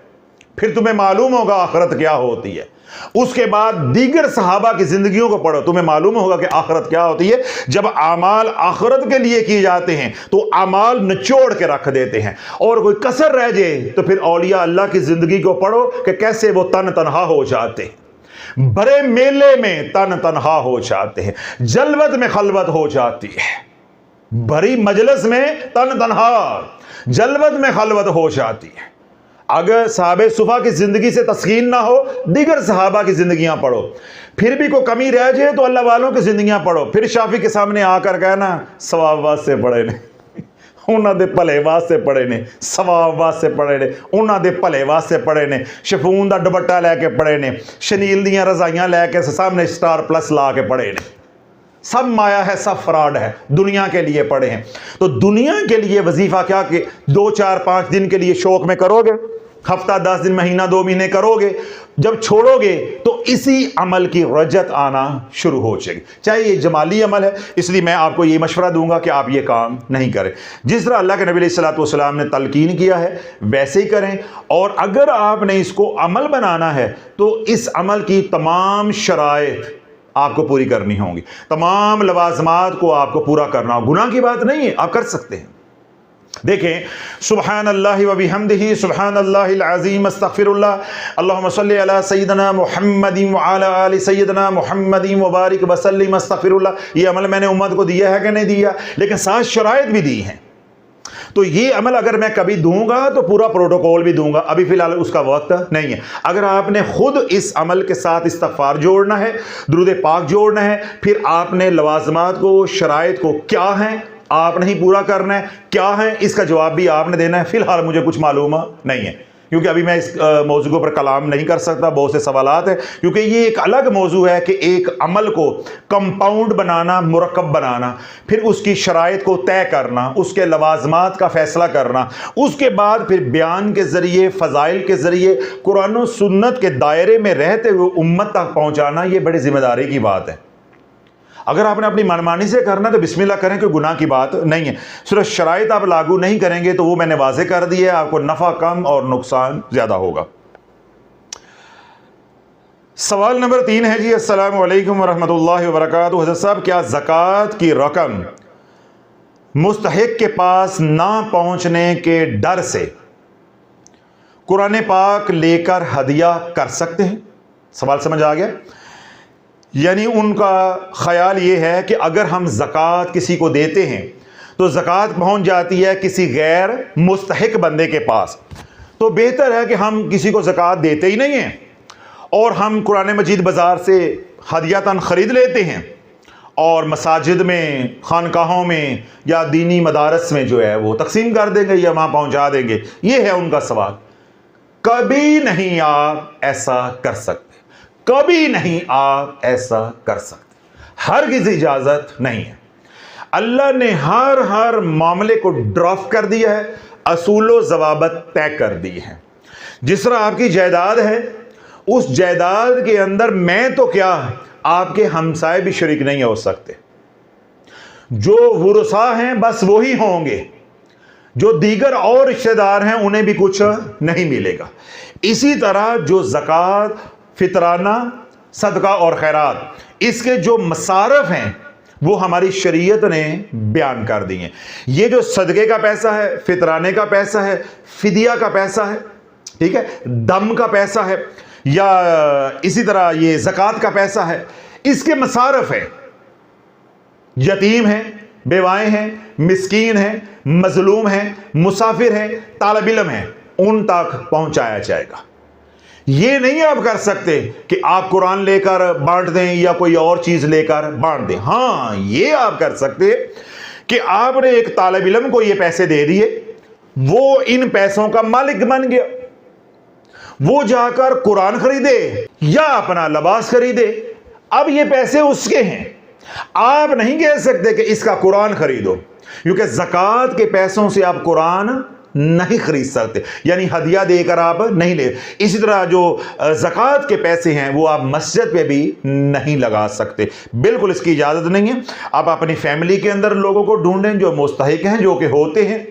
फिर तुम्हें मालूम होगा आखरत क्या होती है। उसके बाद दीगर सहाबा की जिंदगियों को पढ़ो, तुम्हें मालूम होगा कि आखरत क्या होती है। जब अमाल आखरत के लिए किए जाते हैं तो अमाल निचोड़ के रख देते हैं, और कोई कसर रह जाए तो फिर औलिया अल्लाह की जिंदगी को पढ़ो कि कैसे वो तन तनहा हो जाते हैं, बड़े मेले में तन तनहा हो जाते हैं, जलवत में खलवत हो जाती है, बड़ी मजलिस में तन तनहा, जलवत में खलवत हो जाती है। अगर साहबे सुफा की जिंदगी से तस्कीन ना हो, दीगर सहाबा की जिंदगियां पढ़ो, फिर भी कोई कमी रह जाए तो अल्लाह वालों की जिंदगियां पढ़ो। फिर शाफी के सामने आकर कहना सवाब वास्ते पढ़े ने, उन्हां दे भले वास्ते पढ़े ने, सवाब वास्ते पढ़े ने, उन्हां दे भले वास्ते पढ़े ने, शफून दा दुपट्टा लैके पढ़े ने, शनील दियां रजाइयां लैके सामने स्टार प्लस ला के पढ़े ने। सब माया है, सब फ्रॉड है, दुनिया के लिए पढ़े हैं। तो दुनिया के लिए वजीफा क्या कि 2 4 5 दिन के लिए शौक में करोगे, हफ्ता 10 दिन, महीना 2 महीने करोगे, जब छोड़ोगे तो इसी अमल की रजत आना शुरू हो जाएगी। चाहे ये जमाली अमल है, इसलिए मैं आपको ये मशवरा दूंगा कि आप ये काम नहीं करें। जिस तरह अल्लाह के नबी अलैहिस्सलातु वस्सलाम ने तलकीन किया है वैसे ही करें, और अगर आपने इसको अमल बनाना है तो इस अमल की तमाम शराइत आपको पूरी करनी होंगी, तमाम लवाजमात को आपको पूरा करना हो। गुनाह की बात नहीं है, आप कर सकते हैं। देखें, सुबहान अल्लाह व बिहम्दिही सुबहान अल्लाहिल अज़ीम अस्तगफिरुल्लाह, अल्लाहुम्मा सल्लि अला सय्यिदना मुहम्मदिन व अला आलि सय्यिदना मुहम्मदिन व बारिक व सल्लिम अस्तगफिरुल्लाह। ये अमल मैंने उम्मत को दिया है कि नहीं दिया, लेकिन 7 शराइत भी दी हैं। तो ये अमल अगर मैं कभी दूंगा तो पूरा प्रोटोकॉल भी दूंगा, अभी फिलहाल उसका वक्त नहीं है। अगर आपने खुद इस अमल के साथ इस्तगफार जोड़ना है, दुरूद पाक जोड़ना है, फिर आपने लवाजमात को, शराइत को क्या है आप नहीं पूरा करना है, क्या है इसका जवाब भी आपने देना है। फिलहाल मुझे कुछ मालूम नहीं है, क्योंकि अभी मैं इस मौजू पर कलाम नहीं कर सकता, बहुत से सवालात हैं, क्योंकि ये एक अलग मौजू है कि एक अमल को कंपाउंड बनाना, मुरक्कब बनाना, फिर उसकी शराइत को तय करना, उसके लवाजमात का फैसला करना, उसके बाद फिर बयान के ज़रिए, फ़ज़ाइल के ज़रिए, कुरान और सुन्नत के दायरे में रहते हुए उम्मत तक पहुँचाना, ये बड़ी ज़िम्मेदारी की बात है। अगर आपने अपनी मनमानी से करना तो बिस्मिल्लाह करें, कोई गुनाह की बात नहीं है। सिर्फ शराइत आप लागू नहीं करेंगे तो वो मैंने वाज़े कर दिया है, आपको नफ़ा कम और नुकसान ज़्यादा होगा। सवाल नंबर 3 है जी, अस्सलाम वालेकुम वरहमतुल्लाहि वबरकातुहू। हज़रत साहब, क्या ज़कात की रकम मुस्तहिक के पास ना पहुँचने के डर से कुरान पाक लेकर हदिया कर सकते हैं? सवाल समझ आ गया? यानी उनका ख्याल ये है कि अगर हम ज़कात किसी को देते हैं तो ज़कात पहुंच जाती है किसी गैर मुस्तहिक बंदे के पास, तो बेहतर है कि हम किसी को ज़कात देते ही नहीं हैं और हम कुरान मजीद बाज़ार से हदियातन ख़रीद लेते हैं और मसाजिद में, खानकाहों में या दीनी मदारस में जो है वो तकसीम कर देंगे या वहाँ पहुँचा देंगे। ये है उनका सवाल। कभी नहीं आप ऐसा कर सकते, कभी नहीं आप ऐसा कर सकते, हरगिज़ इजाज़त नहीं है। अल्लाह ने हर मामले को ड्राफ्ट कर दिया है, असूलो ज़वाबत तय कर दी है। जिस तरह आपकी जायदाद है, उस जायदाद के अंदर मैं तो क्या, आपके हमसाए भी शरीक नहीं हो सकते। जो वुरसा हैं बस वही होंगे, जो दीगर और रिश्तेदार हैं उन्हें भी कुछ नहीं मिलेगा। इसी तरह जो ज़कात, फितराना, सदका और खैरात, इसके जो मसारफ हैं वो हमारी शरीयत ने बयान कर दिए हैं। ये जो सदके का पैसा है, फितराने का पैसा है, फिदिया का पैसा है, ठीक है, दम का पैसा है, या इसी तरह ये ज़कात का पैसा है, इसके मसारफ है। यतीम हैं, बेवाएं हैं, मिस्कीन हैं, मजलूम हैं, मुसाफिर हैं, तालिब इल्म हैं, उन तक पहुंचाया जाएगा। ये नहीं आप कर सकते कि आप कुरान लेकर बांट दें या कोई और चीज लेकर बांट दें। हाँ, ये आप कर सकते हैं कि आपने एक तालिब इल्म को ये पैसे दे दिए, वो इन पैसों का मालिक बन गया, वो जाकर कुरान खरीदे या अपना लिबास खरीदे, اب یہ پیسے اس کے ہیں، آپ نہیں کہہ سکتے کہ اس کا قرآن خریدو، کیونکہ زکوٰۃ کے پیسوں سے آپ قرآن نہیں خرید سکتے، یعنی ہدیہ دے کر آپ نہیں لے۔ اسی طرح جو زکوٰۃ کے پیسے ہیں وہ آپ مسجد پہ بھی نہیں لگا سکتے، بالکل اس کی اجازت نہیں ہے۔ آپ اپنی فیملی کے اندر لوگوں کو ڈھونڈیں جو مستحق ہیں، جو کہ ہوتے ہیں،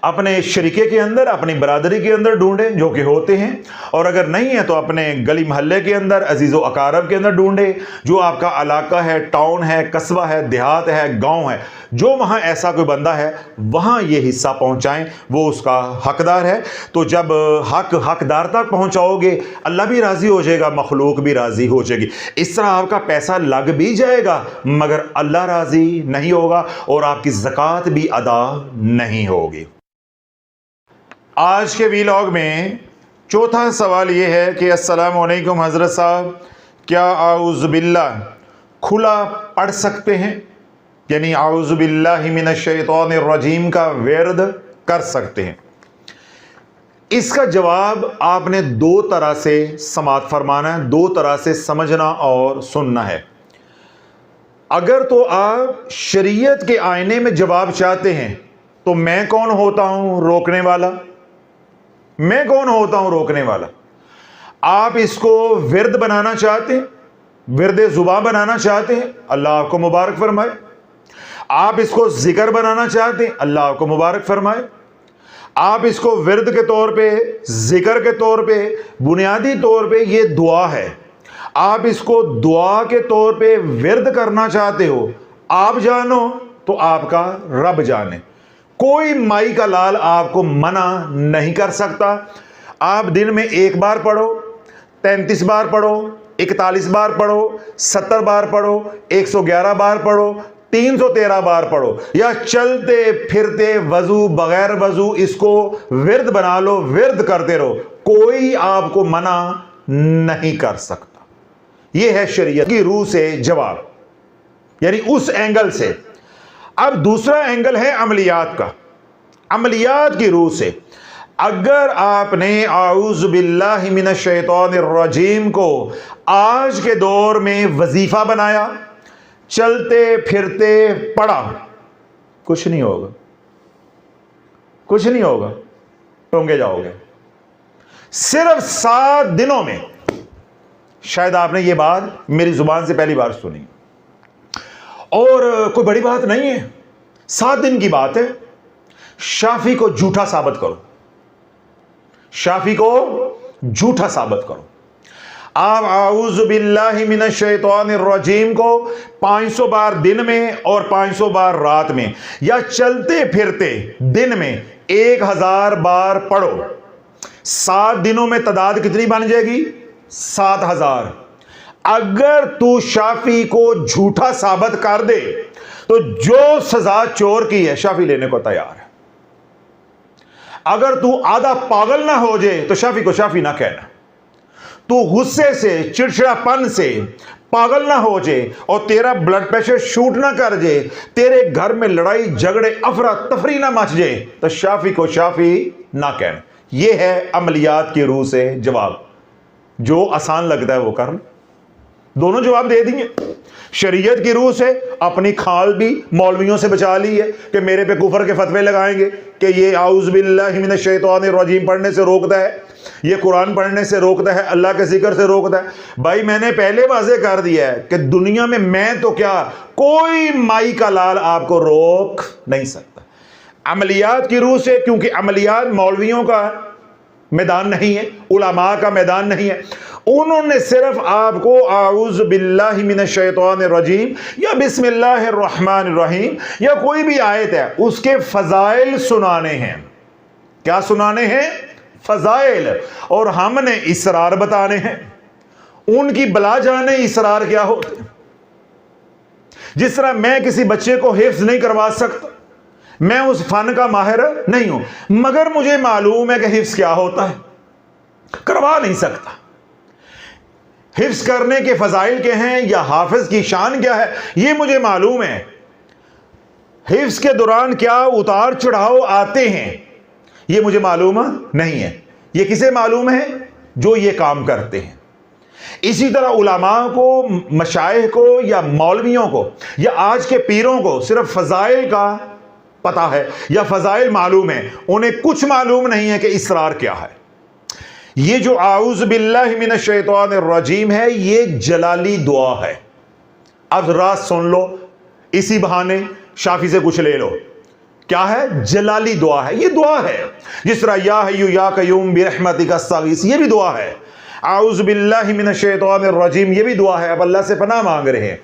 اپنے شریکے کے اندر، اپنی برادری کے اندر ڈھونڈیں جو کہ ہوتے ہیں، اور اگر نہیں ہے تو اپنے گلی محلے کے اندر، عزیز و اقارب کے اندر ڈھونڈیں، جو آپ کا علاقہ ہے، ٹاؤن ہے، قصبہ ہے، دیہات ہے، گاؤں ہے، جو وہاں ایسا کوئی بندہ ہے وہاں یہ حصہ پہنچائیں، وہ اس کا حقدار ہے۔ تو جب حقدار تک پہنچاؤ گے اللہ بھی راضی ہو جائے گا، مخلوق بھی راضی ہو جائے گی۔ اس طرح آپ کا پیسہ لگ بھی جائے گا مگر اللہ راضی نہیں ہوگا اور آپ کی زکوٰۃ بھی ادا نہیں ہوگی۔ آج کے ویلاگ میں چوتھا سوال یہ ہے کہ السلام علیکم حضرت صاحب، کیا اعوذ باللہ کھلا پڑھ سکتے ہیں؟ یعنی اعوذ باللہ من الشیطان الرجیم کا ورد کر سکتے ہیں؟ اس کا جواب آپ نے دو طرح سے سماعت فرمانا ہے، دو طرح سے سمجھنا اور سننا ہے۔ اگر تو آپ شریعت کے آئینے میں جواب چاہتے ہیں تو میں کون ہوتا ہوں روکنے والا؟ میں کون ہوتا ہوں روکنے والا؟ آپ اس کو ورد بنانا چاہتے ہیں، ورد زباں بنانا چاہتے ہیں، اللہ آپ کو مبارک فرمائے۔ آپ اس کو ذکر بنانا چاہتے ہیں، اللہ آپ کو مبارک فرمائے۔ آپ اس کو ورد کے طور پہ، ذکر کے طور پہ، بنیادی طور پہ یہ دعا ہے، آپ اس کو دعا کے طور پہ ورد کرنا چاہتے ہو، آپ جانو تو آپ کا رب جانے۔ کوئی مائی کا لال آپ کو منع نہیں کر سکتا۔ آپ دن میں 1 بار پڑھو، 33 بار پڑھو، 41 بار پڑھو، 70 بار پڑھو، 111 بار پڑھو، 313 بار پڑھو، یا چلتے پھرتے وضو بغیر وضو اس کو ورد بنا لو، ورد کرتے رہو، کوئی آپ کو منع نہیں کر سکتا۔ یہ ہے شریعت کی روح سے جواب، یعنی اس اینگل سے۔ اب دوسرا اینگل ہے عملیات کا۔ عملیات کی روح سے اگر آپ نے اعوذ باللہ من الشیطان الرجیم کو آج کے دور میں وظیفہ بنایا، چلتے پھرتے پڑھا، کچھ نہیں ہوگا، کچھ نہیں ہوگا، ٹونگے جاؤ گے۔ صرف 7 دنوں میں، شاید آپ نے یہ بات میری زبان سے پہلی بار سنی، اور کوئی بڑی بات نہیں ہے، 7 دن کی بات ہے۔ شافی کو جھوٹا ثابت کرو، شافی کو جھوٹا ثابت کرو۔ آپ اعوذ باللہ من الشیطان الرجیم کو 500 بار دن میں اور 500 بار رات میں، یا چلتے پھرتے دن میں 1000 بار پڑھو۔ 7 دنوں میں تعداد کتنی بن جائے گی؟ 7000۔ اگر تو شافی کو جھوٹا ثابت کر دے تو جو سزا چور کی ہے شافی لینے کو تیار ہے۔ اگر تو آدھا پاگل نہ ہو جائے تو شافی کو شافی نہ کہنا۔ تو غصے سے، چڑچڑا پن سے پاگل نہ ہو جائے اور تیرا بلڈ پریشر شوٹ نہ کر جائے، تیرے گھر میں لڑائی جھگڑے افراتفری نہ مچ جائے تو شافی کو شافی نہ کہنا۔ یہ ہے عملیات کی روح سے جواب۔ جو آسان لگتا ہے وہ کر لیں، دونوں جواب دے دیں گے۔ شریعت کی روح سے اپنی کھال بھی مولویوں سے بچا لی ہے کہ میرے پہ کفر کے فتوے لگائیں گے کہ یہ اعوذ باللہ من الشیطان الرجیم پڑھنے سے روکتا ہے، یہ قرآن پڑھنے سے روکتا ہے، اللہ کے ذکر سے روکتا ہے۔ بھائی میں نے پہلے واضح کر دیا ہے کہ دنیا میں تو کیا، کوئی مائی کا لال آپ کو روک نہیں سکتا۔ عملیات کی روح سے، کیونکہ عملیات مولویوں کا میدان نہیں ہے، علماء کا میدان نہیں ہے، انہوں نے صرف آپ کو اعوذ باللہ من الشیطان الرجیم یا بسم اللہ الرحمن الرحیم یا کوئی بھی آیت ہے اس کے فضائل سنانے ہیں۔ کیا سنانے ہیں؟ فضائل۔ اور ہم نے اسرار بتانے ہیں، ان کی بلا جانے اسرار کیا ہوتے ہیں۔ جس طرح میں کسی بچے کو حفظ نہیں کروا سکتا، میں اس فن کا ماہر نہیں ہوں، مگر مجھے معلوم ہے کہ حفظ کیا ہوتا ہے، کروا نہیں سکتا۔ حفظ کرنے کے فضائل کیا ہیں یا حافظ کی شان کیا ہے یہ مجھے معلوم ہے۔ حفظ کے دوران کیا اتار چڑھاؤ آتے ہیں یہ مجھے معلوم نہیں ہے۔ یہ کسے معلوم ہے؟ جو یہ کام کرتے ہیں۔ اسی طرح علماء کو، مشائخ کو یا مولویوں کو یا آج کے پیروں کو صرف فضائل کا پتا ہے یا فضائل معلوم ہے، انہیں کچھ معلوم نہیں ہے کہ اسرار کیا ہے۔ یہ جو اعوذ باللہ من الشیطان الرجیم ہے، یہ جلالی دعا ہے۔ اب رات سن لو، اسی بہانے شافی سے کچھ لے لو۔ کیا ہے؟ جلالی دعا ہے۔ یہ دعا ہے جس طرح یا حی یا قیوم برحمتک استغیث، یہ بھی دعا ہے۔ اعوذ باللہ من الشیطان الرجیم، یہ بھی دعا ہے۔ اب اللہ سے پناہ مانگ رہے ہیں۔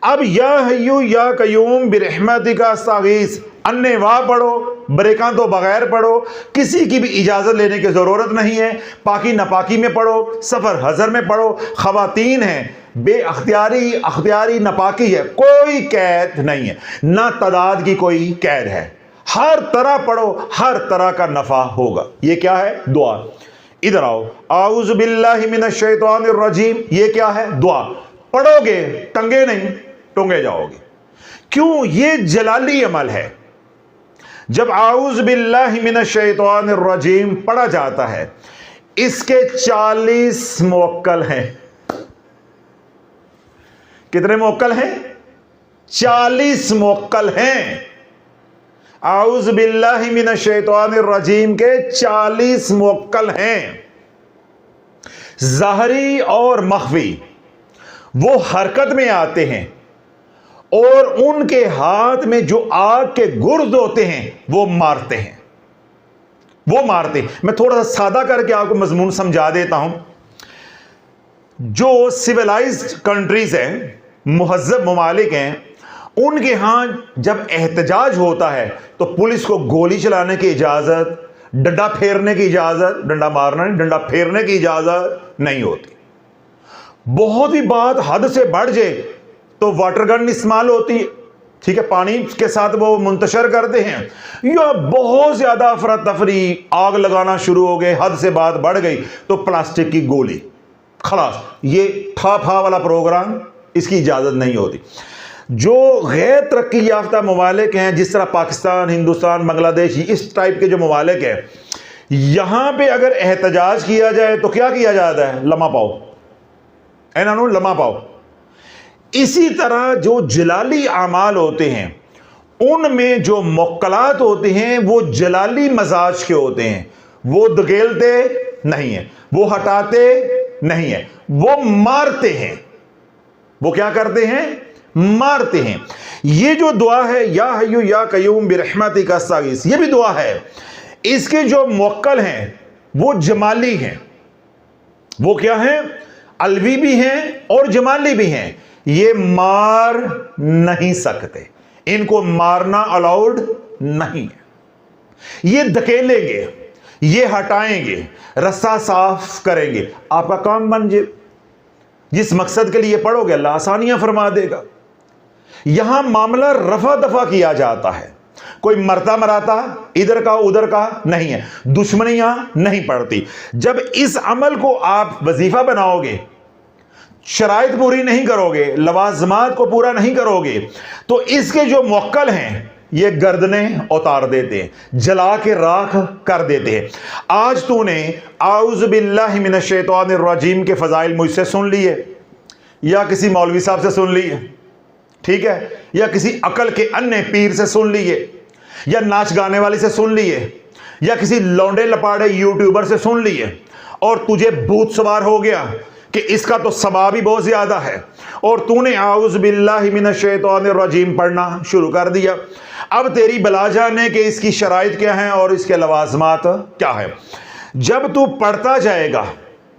اب یا حی یا قیوم برحمتک استغیث انے واہ پڑھو، بریکاں تو بغیر پڑھو، کسی کی بھی اجازت لینے کی ضرورت نہیں ہے۔ پاکی ناپاکی میں پڑھو، سفر حضر میں پڑھو، خواتین ہیں، بے اختیاری ناپاکی ہے، کوئی قید نہیں ہے، نہ تعداد کی کوئی قید ہے۔ ہر طرح پڑھو، ہر طرح کا نفع ہوگا۔ یہ کیا ہے؟ دعا۔ ادھر آؤ، اعوذ باللہ من الشیطان الرجیم، یہ کیا ہے؟ دعا۔ پڑھو گے ٹنگے نہیں، ٹونگے جاؤ گے۔ کیوں؟ یہ جلالی عمل ہے۔ جب اعوذ باللہ من الشیطان الرجیم پڑھا جاتا ہے، اس کے 40 موکل ہیں۔ کتنے موکل ہیں؟ 40 موکل ہیں۔ اعوذ باللہ من الشیطان الرجیم کے 40 موکل ہیں، ظاہری اور مخفی۔ وہ حرکت میں آتے ہیں اور ان کے ہاتھ میں جو آگ کے گرد ہوتے ہیں وہ مارتے ہیں، وہ مارتے ہیں۔ میں تھوڑا سا سادہ کر کے آپ کو مضمون سمجھا دیتا ہوں۔ جو سویلائزڈ کنٹریز ہیں، مہذب ممالک ہیں، ان کے ہاں جب احتجاج ہوتا ہے تو پولیس کو گولی چلانے کی اجازت، ڈنڈا پھیرنے کی اجازت، ڈنڈا مارنا نہیں، ڈنڈا پھیرنے کی اجازت نہیں ہوتی۔ بہت ہی بات حد سے بڑھ جائے تو واٹر گن استعمال ہوتی ہے، ٹھیک ہے، پانی کے ساتھ وہ منتشر کرتے ہیں، یا بہت زیادہ افراتفری، آگ لگانا شروع ہو گئے، حد سے بات بڑھ گئی تو پلاسٹک کی گولی، خلاص۔ یہ ٹھا والا پروگرام، اس کی اجازت نہیں ہوتی۔ جو غیر ترقی یافتہ ممالک ہیں، جس طرح پاکستان، ہندوستان، بنگلہ دیش، اس ٹائپ کے جو ممالک ہیں، یہاں پہ اگر احتجاج کیا جائے تو کیا کیا جاتا ہے؟ لمحہ پاؤ، انہوں لمحہ پاؤ۔ اسی طرح جو جلالی اعمال ہوتے ہیں، ان میں جو موکلات ہوتے ہیں وہ جلالی مزاج کے ہوتے ہیں۔ وہ دھکیلتے نہیں ہیں، وہ ہٹاتے نہیں ہیں، وہ مارتے ہیں۔ وہ کیا کرتے ہیں؟ مارتے ہیں۔ یہ جو دعا ہے یا حی یا قیوم برحمتک استغیث، یہ بھی دعا ہے۔ اس کے جو موکل ہیں وہ جمالی ہیں۔ وہ کیا ہیں؟ علوی بھی ہیں اور جمالی بھی ہیں۔ یہ مار نہیں سکتے، ان کو مارنا الاؤڈ نہیں ہے۔ یہ دھکیلیں گے، یہ ہٹائیں گے، رستہ صاف کریں گے، آپ کا کام بن جائے۔ جس مقصد کے لیے پڑھو گے اللہ آسانیاں فرما دے گا۔ یہاں معاملہ رفع دفع کیا جاتا ہے، کوئی مرتا مراتا ادھر کا ادھر کا نہیں ہے، دشمنیاں نہیں پڑتی۔ جب اس عمل کو آپ وظیفہ بناؤ گے، شرائط پوری نہیں کرو گے، لوازمات کو پورا نہیں کرو گے، تو اس کے جو موکل ہیں یہ گردنیں اتار دیتے ہیں، جلا کے راکھ کر دیتے ہیں۔ آج تو نے اعوذ باللہ من الشیطان الرجیم کے فضائل مجھ سے سن لیے، یا کسی مولوی صاحب سے سن لیے، ٹھیک ہے، یا کسی عقل کے انے پیر سے سن لیے، یا ناچ گانے والی سے سن لیے، یا کسی لونڈے لپاڑے یوٹیوبر سے سن لیے، اور تجھے بھوت سوار ہو گیا کہ اس کا تو ثواب ہی بہت زیادہ ہے، اور تو نے اعوذ باللہ من الشیطان الرجیم پڑھنا شروع کر دیا۔ اب تیری بلا جانے کہ اس کی شرائط کیا ہیں اور اس کے لوازمات کیا ہیں۔ جب تو پڑھتا جائے گا،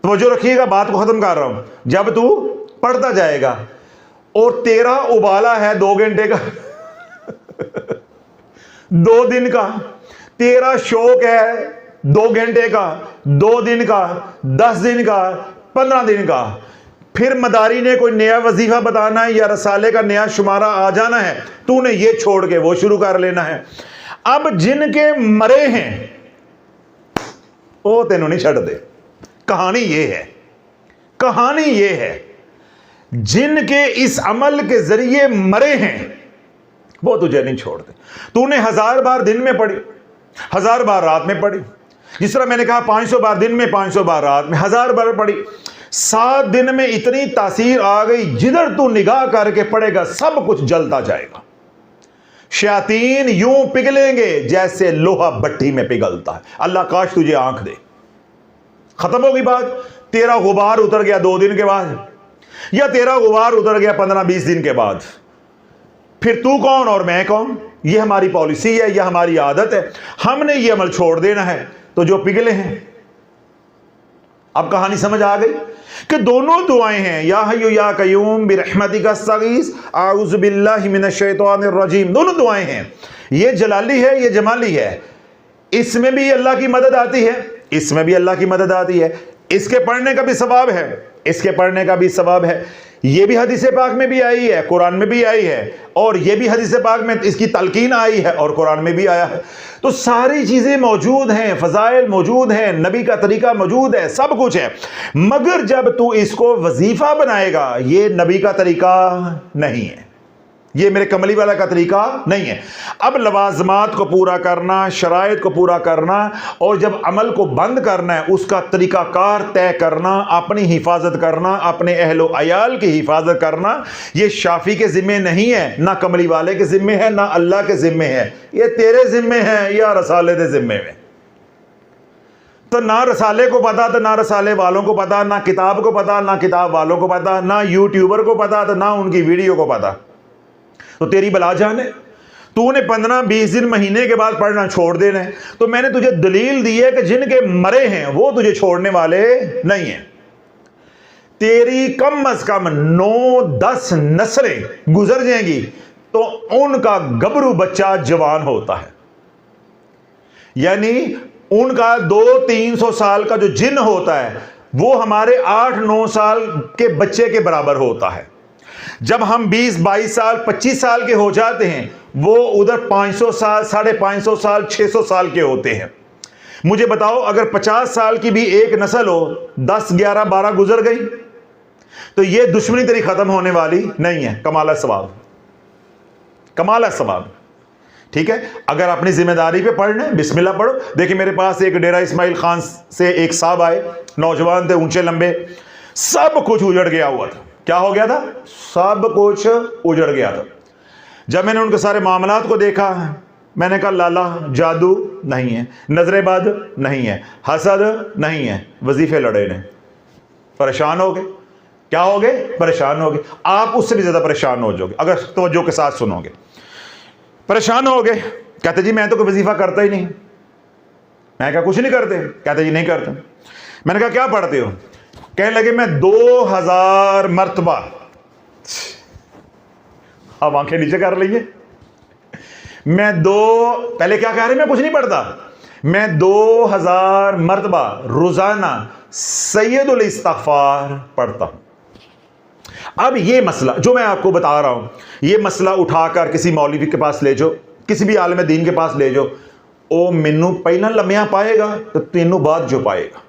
توجہ رکھیے گا، بات کو ختم کر رہا ہوں، جب تو پڑھتا جائے گا اور تیرا ابالا ہے 2 گھنٹے کا 2 دن کا، تیرا شوق ہے 2 گھنٹے کا، 2 دن کا، 10 دن کا، 15 دن کا، پھر مداری نے کوئی نیا وظیفہ بتانا ہے یا رسالے کا نیا شمارہ آ جانا ہے، تو نے یہ چھوڑ کے وہ شروع کر لینا ہے۔ اب جن کے مرے ہیں وہ تینوں نہیں چھڑ دے۔ کہانی یہ ہے، کہانی یہ ہے، جن کے اس عمل کے ذریعے مرے ہیں وہ تجھے نہیں چھوڑتے۔ تو نے 1000 بار دن میں پڑھی، 1000 بار رات میں پڑھی، جس طرح میں نے کہا 500 بار دن میں، 500 بار رات میں، 1000 بار پڑھی، 7 दिन में इतनी तासीर आ गई, जिधर तू निगाह करके पड़ेगा सब कुछ जलता जाएगा। शयातीन यूं पिघलेंगे जैसे लोहा भट्टी में पिघलता है। अल्लाह काश तुझे आंख दे। खत्म होगी बात। तेरा गुबार उतर गया 2 दिन के बाद, या तेरा गुबार उतर गया 15-20 दिन के बाद, फिर तू कौन और मैं कौन? ये हमारी पॉलिसी है, यह हमारी आदत है, हमने ये अमल छोड़ देना है। तो जो पिघले हैं, अब कहानी समझ आ गई कि दोनों दुआएं हैं, या हय्यु या कय्यूम बिरहमतिका अस्तगीस आऊज़ु बिल्लाहि मिनश शैतानिर रजीम। दोनों दुआएं हैं, ये जलाली है, ये जमाली है। इसमें भी अल्लाह की मदद आती है, इसमें भी अल्लाह की मदद आती है। इसके पढ़ने का भी सवाब है, इसके पढ़ने का भी सवाब है। ये भी हदीस पाक में भी आई है, कुरान में भी आई है, और ये भी हदीस पाक में इसकी तलकीन आई है और कुरान में भी आया है। तो सारी चीजें मौजूद हैं, फजाइल मौजूद हैं, नबी का तरीका मौजूद है, सब कुछ है। मगर जब तू इसको वजीफा बनाएगा, ये नबी का तरीका नहीं है, ये मेरे कमली वाला का तरीका नहीं है। अब लवाजमात को पूरा करना, शराइत को पूरा करना, और जब अमल को बंद करना है उसका तरीकाकार तय करना, अपनी हिफाजत करना, अपने अहलो अयाल की हिफाजत करना, ये शाफी के जिम्मे नहीं है, ना कमली वाले के जिम्मे है, ना अल्लाह के जिम्मे है, ये तेरे जिम्मे है या रसाले के जिम्मे में। तो ना रसाले को पता, तो ना रसाले वालों को पता, ना किताब को पता, ना किताब वालों को पता, ना यूट्यूबर को पता, तो ना उनकी वीडियो को पता। तो तेरी बला जाने, तूने 15-20 दिन महीने के बाद पढ़ना छोड़ देना है। तो मैंने तुझे दलील दी है कि जिनके मरे हैं वो तुझे छोड़ने वाले नहीं हैं। तेरी कम अज कम 9-10 नस्लें गुजर जाएंगी तो उनका गबरू बच्चा जवान होता है, यानी उनका 200-300 साल का जो जिन होता है वो हमारे 8-9 साल के बच्चे के बराबर होता है। जब हम 20-22 साल 25 साल के हो जाते हैं, वो उधर 500 साल 550 साल 600 साल के होते हैं। मुझे बताओ, अगर 50 साल की भी एक नस्ल हो, 10, 11, 12 गुजर गई, तो ये दुश्मनी तेरी खत्म होने वाली नहीं है। कमाल सवाब, कमाल सवाब। ठीक है, अगर अपनी जिम्मेदारी पे पढ़ना है, बिस्मिल्लाह पढ़ो। देखिए, मेरे पास एक डेरा इस्माइल खान से एक साहब आए, नौजवान थे, ऊंचे लंबे, सब कुछ उजड़ गया हुआ था। क्या हो गया था? सब कुछ उजड़ गया था। जब मैंने उनके सारे मामलात को देखा, मैंने कहा लाला जादू नहीं है, नजरेबाद नहीं है, हसद नहीं है, वजीफे लड़े ने। परेशान हो गए। क्या हो गए? परेशान हो गए। आप उससे भी ज्यादा परेशान हो जाओगे अगर तवज्जो के साथ सुनोगे। परेशान हो गए। कहते जी मैं तो कोई वजीफा करता ही नहीं। मैं क्या कुछ नहीं करते? कहते जी नहीं करते। मैंने कहा क्या पढ़ते हो? कहने लगे मैं 2000 मर्तबा। अब आंखें नीचे कर लीजिए। पहले क्या कह रहे? मैं कुछ नहीं पढ़ता। मैं 2000 मर्तबा रोजाना सैयदुल इस्तिग़फ़ार पढ़ता हूं। अब ये मसला जो मैं आपको बता रहा हूं, ये मसला उठाकर किसी मौलवी के पास ले जाओ, किसी भी आलिम दीन के पास ले जाओ, ओ मैनू पहला लम्या पाएगा तो तेनू बाद जो पाएगा,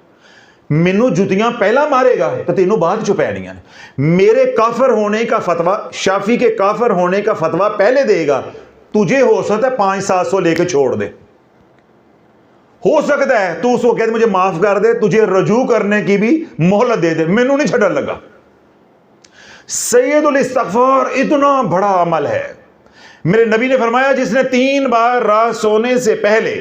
मैनू जुतियां पहला मारेगा तो तेनू बाद जो पैनियां। मेरे काफिर होने का फतवा, शाफी के काफिर होने का फतवा पहले देगा, तुझे हो सकता है 500-700 लेके छोड़ दे। हो सकता है तू उसको कहते मुझे माफ कर दे, तुझे रजू करने की भी मोहलत दे दे। मैनू नहीं छड़न लगा। सैयदुल इस्तिग़फ़ार इतना बड़ा अमल है। मेरे नबी ने फरमाया जिसने 3 बार रात सोने से पहले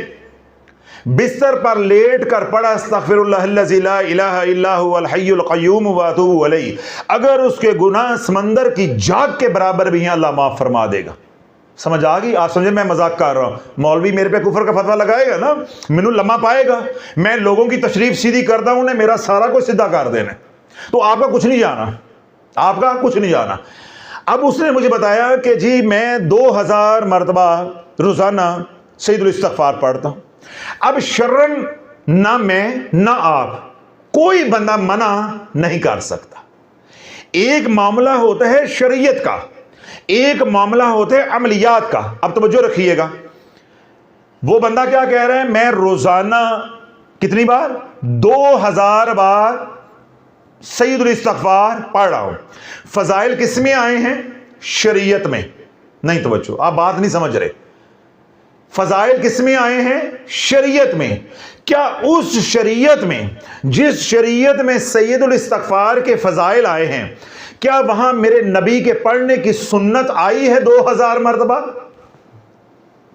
बिस्तर पर लेट कर पढ़ा अस्तग़फ़िरुल्लाहल्लज़ी ला इलाहा इल्ला हुवल हय्युल क़य्यूम व अतूबु अलैहि, अगर उसके गुनाह समंदर की जाग के बराबर भी हैं, अल्लाह माफ फरमा देगा। समझ आ गई? आप समझे मैं मजाक कर रहा हूं। मौलवी मेरे पे कुफर का फतवा लगाएगा ना, मैनू लम्हा पाएगा। मैं लोगों की तशरीफ सीधी करता हूं, उन्हें मेरा सारा कुछ सीधा कर देना। तो आपका कुछ नहीं जाना, आपका कुछ नहीं जाना। अब उसने मुझे बताया कि जी मैं 2000 मरतबा रोजाना सैयदुल इस्तिग़फ़ार पढ़ता हूं। अब शर्रन ना मैं ना आप, कोई बंदा मना नहीं कर सकता। एक मामला होता है शरीयत का, एक मामला होता है अमलियात का। अब तवज्जो रखिएगा, वो बंदा क्या कह रहा है? मैं रोजाना कितनी बार? 2000 बार सैयदुल इस्तिग़फ़ार पढ़ रहा हूं। फजाइल किस में आए हैं? शरीयत में। नहीं तवज्जो, आप बात नहीं समझ रहे। फजाइल किस में आए हैं? शरीयत में। क्या उस शरीयत में, जिस शरीयत में सैयदुल इस्तिग़फ़ार के फजाइल आए हैं, क्या वहां मेरे नबी के पढ़ने की सुन्नत आई है 2000 मरतबा?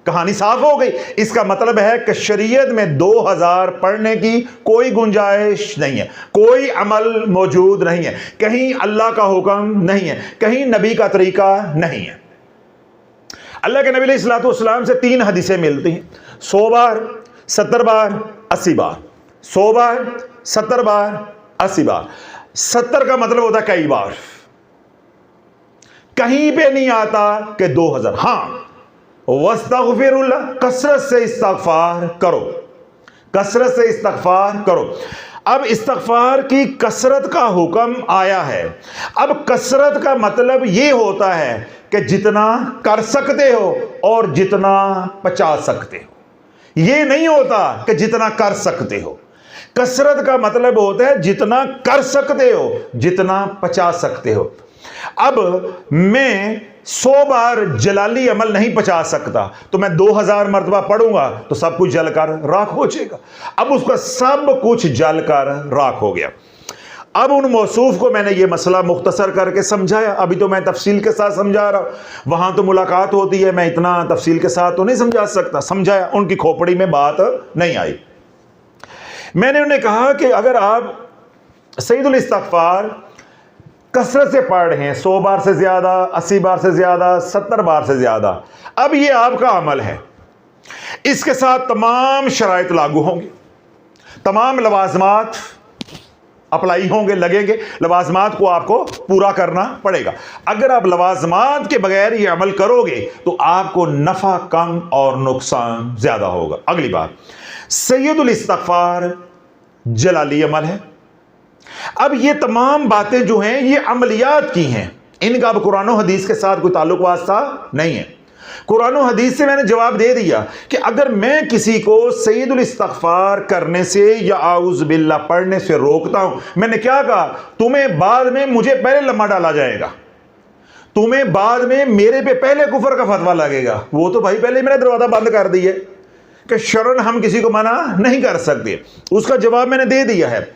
कहानी साफ हो गई। इसका मतलब है कि शरीयत में 2000 पढ़ने की कोई गुंजाइश नहीं है, कोई अमल मौजूद नहीं है, कहीं अल्लाह का हुक्म नहीं है, कहीं नबी का तरीका नहीं है। अल्लाह के नबी अलैहिस्सलातु वस्सलाम से 3 हदीसें मिलती हैं, 100 बार, 70 बार, 80 बार। 100 बार, 70 बार, 80 बार। 70 का मतलब होता है कई बार। कहीं पे नहीं आता कि 2000। हां, वस्तगफिरुल्लाह, कसरत से इस्तिग़फ़ार करो, कसरत से इस्तिग़फ़ार करो। अब इस्तिग़फ़ार की कसरत का हुक्म आया है। अब कसरत का मतलब यह होता है कि जितना कर सकते हो और जितना पचा सकते हो। यह नहीं होता कि जितना कर सकते हो। कसरत का मतलब होता है जितना कर सकते हो, जितना पचा सकते हो। अब मैं 100 बार जलाली अमल नहीं पचा सकता, तो मैं 2000 मरतबा पढ़ूंगा तो सब कुछ जलकर राख हो जाएगा। अब उसका सब कुछ जलकर राख हो गया। अब उन मौसूफ को मैंने ये मसला मुख्तसर करके समझाया। अभी तो मैं तफसील के साथ समझा रहा हूं, वहां तो मुलाकात होती है, मैं इतना तफसील के साथ तो नहीं समझा सकता। समझाया, उनकी खोपड़ी में बात नहीं आई। मैंने उन्हें कहा कि अगर आप सैयदुल इस्तिग़फ़ार कसरत से पढ़ रहे हैं, 100 बार से ज्यादा, 80 बार से ज्यादा, 70 बार से ज्यादा, अब ये आपका अमल है, इसके साथ तमाम शराइत लागू होंगे, तमाम लवाज़मात अप्लाई होंगे, लगेंगे। लवाज़मात को आपको पूरा करना पड़ेगा। अगर आप लवाज़मात के बगैर ये अमल करोगे तो आपको नफा कम और नुकसान ज्यादा होगा। अगली बात, सैयदुल इस्तिग़फ़ार जलाली अमल है। अब ये तमाम बातें जो हैं ये अमलियात की हैं, इनका अब कुरान और हदीस के साथ कोई ताल्लुक वास्ता नहीं है। कुरान और हदीस से मैंने जवाब दे दिया कि अगर मैं किसी को सैयदुल इस्तिग़फ़ार करने से या आऊज़ बिल्लाह पढ़ने से रोकता हूं, मैंने क्या कहा? तुम्हें बाद में मुझे पहले लम्हा डाला जाएगा, तुम्हें बाद में मेरे पे पहले कुफर का फतवा लगेगा। वो तो भाई पहले ही मैंने दरवाजा बंद कर दिया कि शरन हम किसी को मना नहीं कर सकते। उसका जवाब मैंने दे दिया है।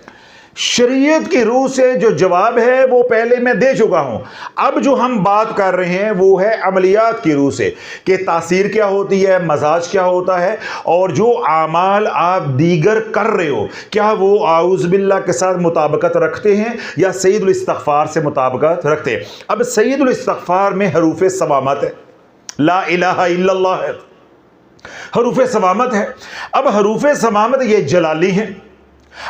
शरीयत की रूह से जो जवाब है वो पहले मैं दे चुका हूं। अब जो हम बात कर रहे हैं वो है अमलियात की रूह से कि तासीर क्या होती है, मजाज क्या होता है, और जो आमाल आप दीगर कर रहे हो क्या वो आऊज़ बिल्लाह के साथ मुताबिकत रखते हैं या सैयदुल इस्तिग़फ़ार से मुताबिकत रखते हैं। अब सैयदुल इस्तिग़फ़ार में हरूफ सवामत है, ला इलाहा इल्लल्लाह है, हरूफ सवामत है। अब हरूफ सवामत ये जलाली है।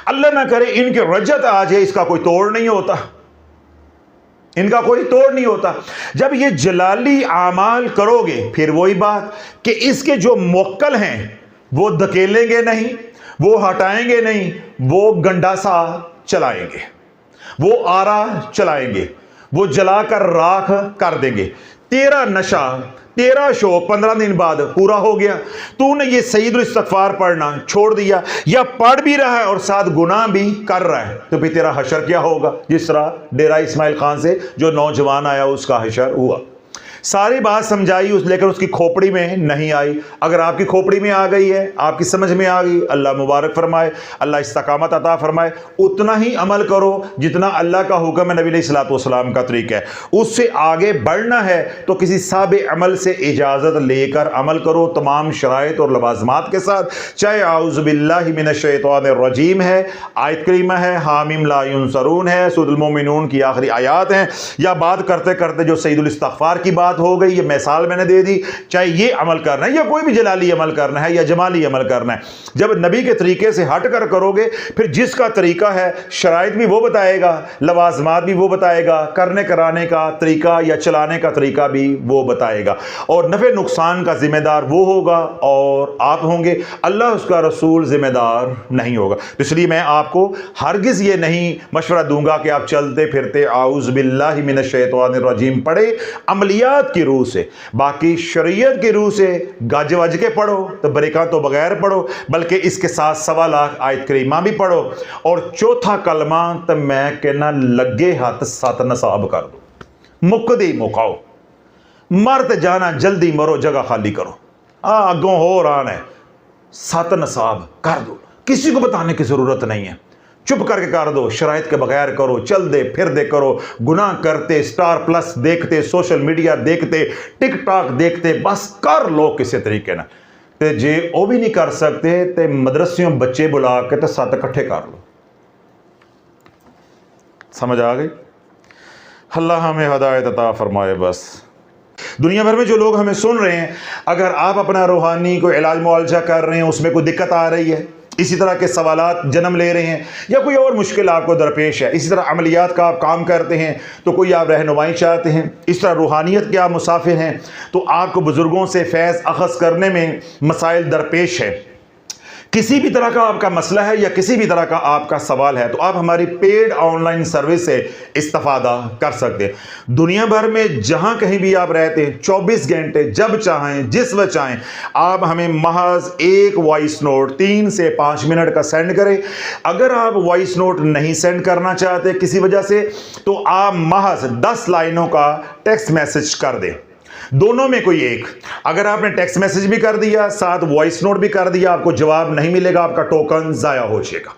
अल्लाह ना करे इनके रजत आ जाए, इसका कोई तोड़ नहीं होता, इनका कोई तोड़ नहीं होता। जब ये जलाली आमाल करोगे फिर वही बात कि इसके जो मुक्कल हैं वो धकेलेंगे नहीं, वो हटाएंगे नहीं, वो गंडासा चलाएंगे, वो आरा चलाएंगे, वो जलाकर राख कर देंगे। तेरा नशा, तेरा शौक 15 दिन बाद पूरा हो गया, तूने ये सैयदुल इस्तिग़फ़ार पढ़ना छोड़ दिया या पढ़ भी रहा है और साथ गुनाह भी कर रहा है, तो फिर तेरा हशर क्या होगा? जिस तरह डेरा इस्माइल खान से जो नौजवान आया उसका हशर हुआ। सारी बात समझाई उस, लेकर उसकी खोपड़ी में नहीं आई। अगर आपकी खोपड़ी में आ गई है, आपकी समझ में आ गई, अल्लाह मुबारक फरमाए, अल्लाह इस्तकामत अता फरमाए। उतना ही अमल करो जितना अल्लाह का हुक्म है, नबी अलैहिस्सलातु वस्सलाम का तरीका है। उससे आगे बढ़ना है तो किसी साबे अमल से इजाज़त लेकर अमल करो, तमाम शराइत और लवाज़मात के साथ। चाहे आऊज़ु बिल्लाहि मिनश शैतानिर रजीम है, आयत करीमा है, हामीम ला युनसरून है, सूरह मोमिनून की आखिरी आयात हैं, या बात करते करते जो सैयदुल इस्तिग़फ़ार की बात हो गई, ये मिसाल मैंने दे दी। चाहे ये अमल करना है या कोई भी जलाली अमल करना है या जमाली अमल करना है, जब नबी के तरीके से हट कर करोगे फिर जिसका तरीका है शराइत भी वो बताएगा, लवाज़मात भी वो बताएगा, करने कराने का तरीका या चलाने का तरीका भी वो बताएगा, और नफ़े नुकसान का जिम्मेदार वो होगा और आप होंगे, अल्लाह उसका रसूल जिम्मेदार नहीं होगा। तो इसलिए मैं आपको हरगिज़ ये नहीं मशवरा दूंगा कि आप चलते फिरते आऊज़ु बिल्लाहि मिनश शैतानिर रजीम पढ़े अमलियात की रूह से, बाकी शरीयत की रूह से गज वज के पढ़ो तो बरिका तो बगैर पढ़ो, बल्कि इसके साथ 1.25 लाख आयत करीमा भी पढ़ो, और चौथा कलमा तो मैं कहना लगे हाथ 7 नसाब कर दो, मुकदी मुकाओ, मरते जाना जल्दी मरो, जगह खाली करो। अगों हो रहा है, सत नसाब कर दो, किसी को बताने की ज़रूरत नहीं है, चुप करके कर दो, शराइत के बगैर करो, चल दे फिर दे करो, गुनाह करते, स्टार प्लस देखते, सोशल मीडिया देखते, टिकटॉक देखते, बस कर लो किसी तरीके ना। ते जे वो भी नहीं कर सकते तो मदरसियों बच्चे बुला के तो 7 इकट्ठे कर लो। समझ आ गई? अल्लाह हमें हदायत अता फरमाए। बस दुनिया भर में जो लोग हमें सुन रहे हैं, अगर आप अपना रूहानी कोई इलाज मुआलजा कर रहे हैं, उसमें कोई दिक्कत आ रही है, इसी तरह के सवालात जन्म ले रहे हैं, या कोई और मुश्किल आपको दरपेश है, इसी तरह अमलियात का आप काम करते हैं तो कोई आप रहनुमाई चाहते हैं, इस तरह रूहानियत के आप मुसाफिर हैं तो आपको बुज़ुर्गों से फैज़ अखज़ करने में मसाइल दरपेश है, किसी भी तरह का आपका मसला है या किसी भी तरह का आपका सवाल है, तो आप हमारी पेड ऑनलाइन सर्विस से इस्तिफादा कर सकते हैं। दुनिया भर में जहां कहीं भी आप रहते हैं, 24 घंटे जब चाहें जिस वक्त चाहें आप हमें महज एक वॉइस नोट 3 से 5 मिनट का सेंड करें। अगर आप वॉइस नोट नहीं सेंड करना चाहते किसी वजह से, तो आप महज 10 लाइनों का टेक्स्ट मैसेज कर दें, दोनों में कोई एक। अगर आपने टेक्स्ट मैसेज भी कर दिया, साथ वॉइस नोट भी कर दिया, आपको जवाब नहीं मिलेगा, आपका टोकन जाया हो जाएगा।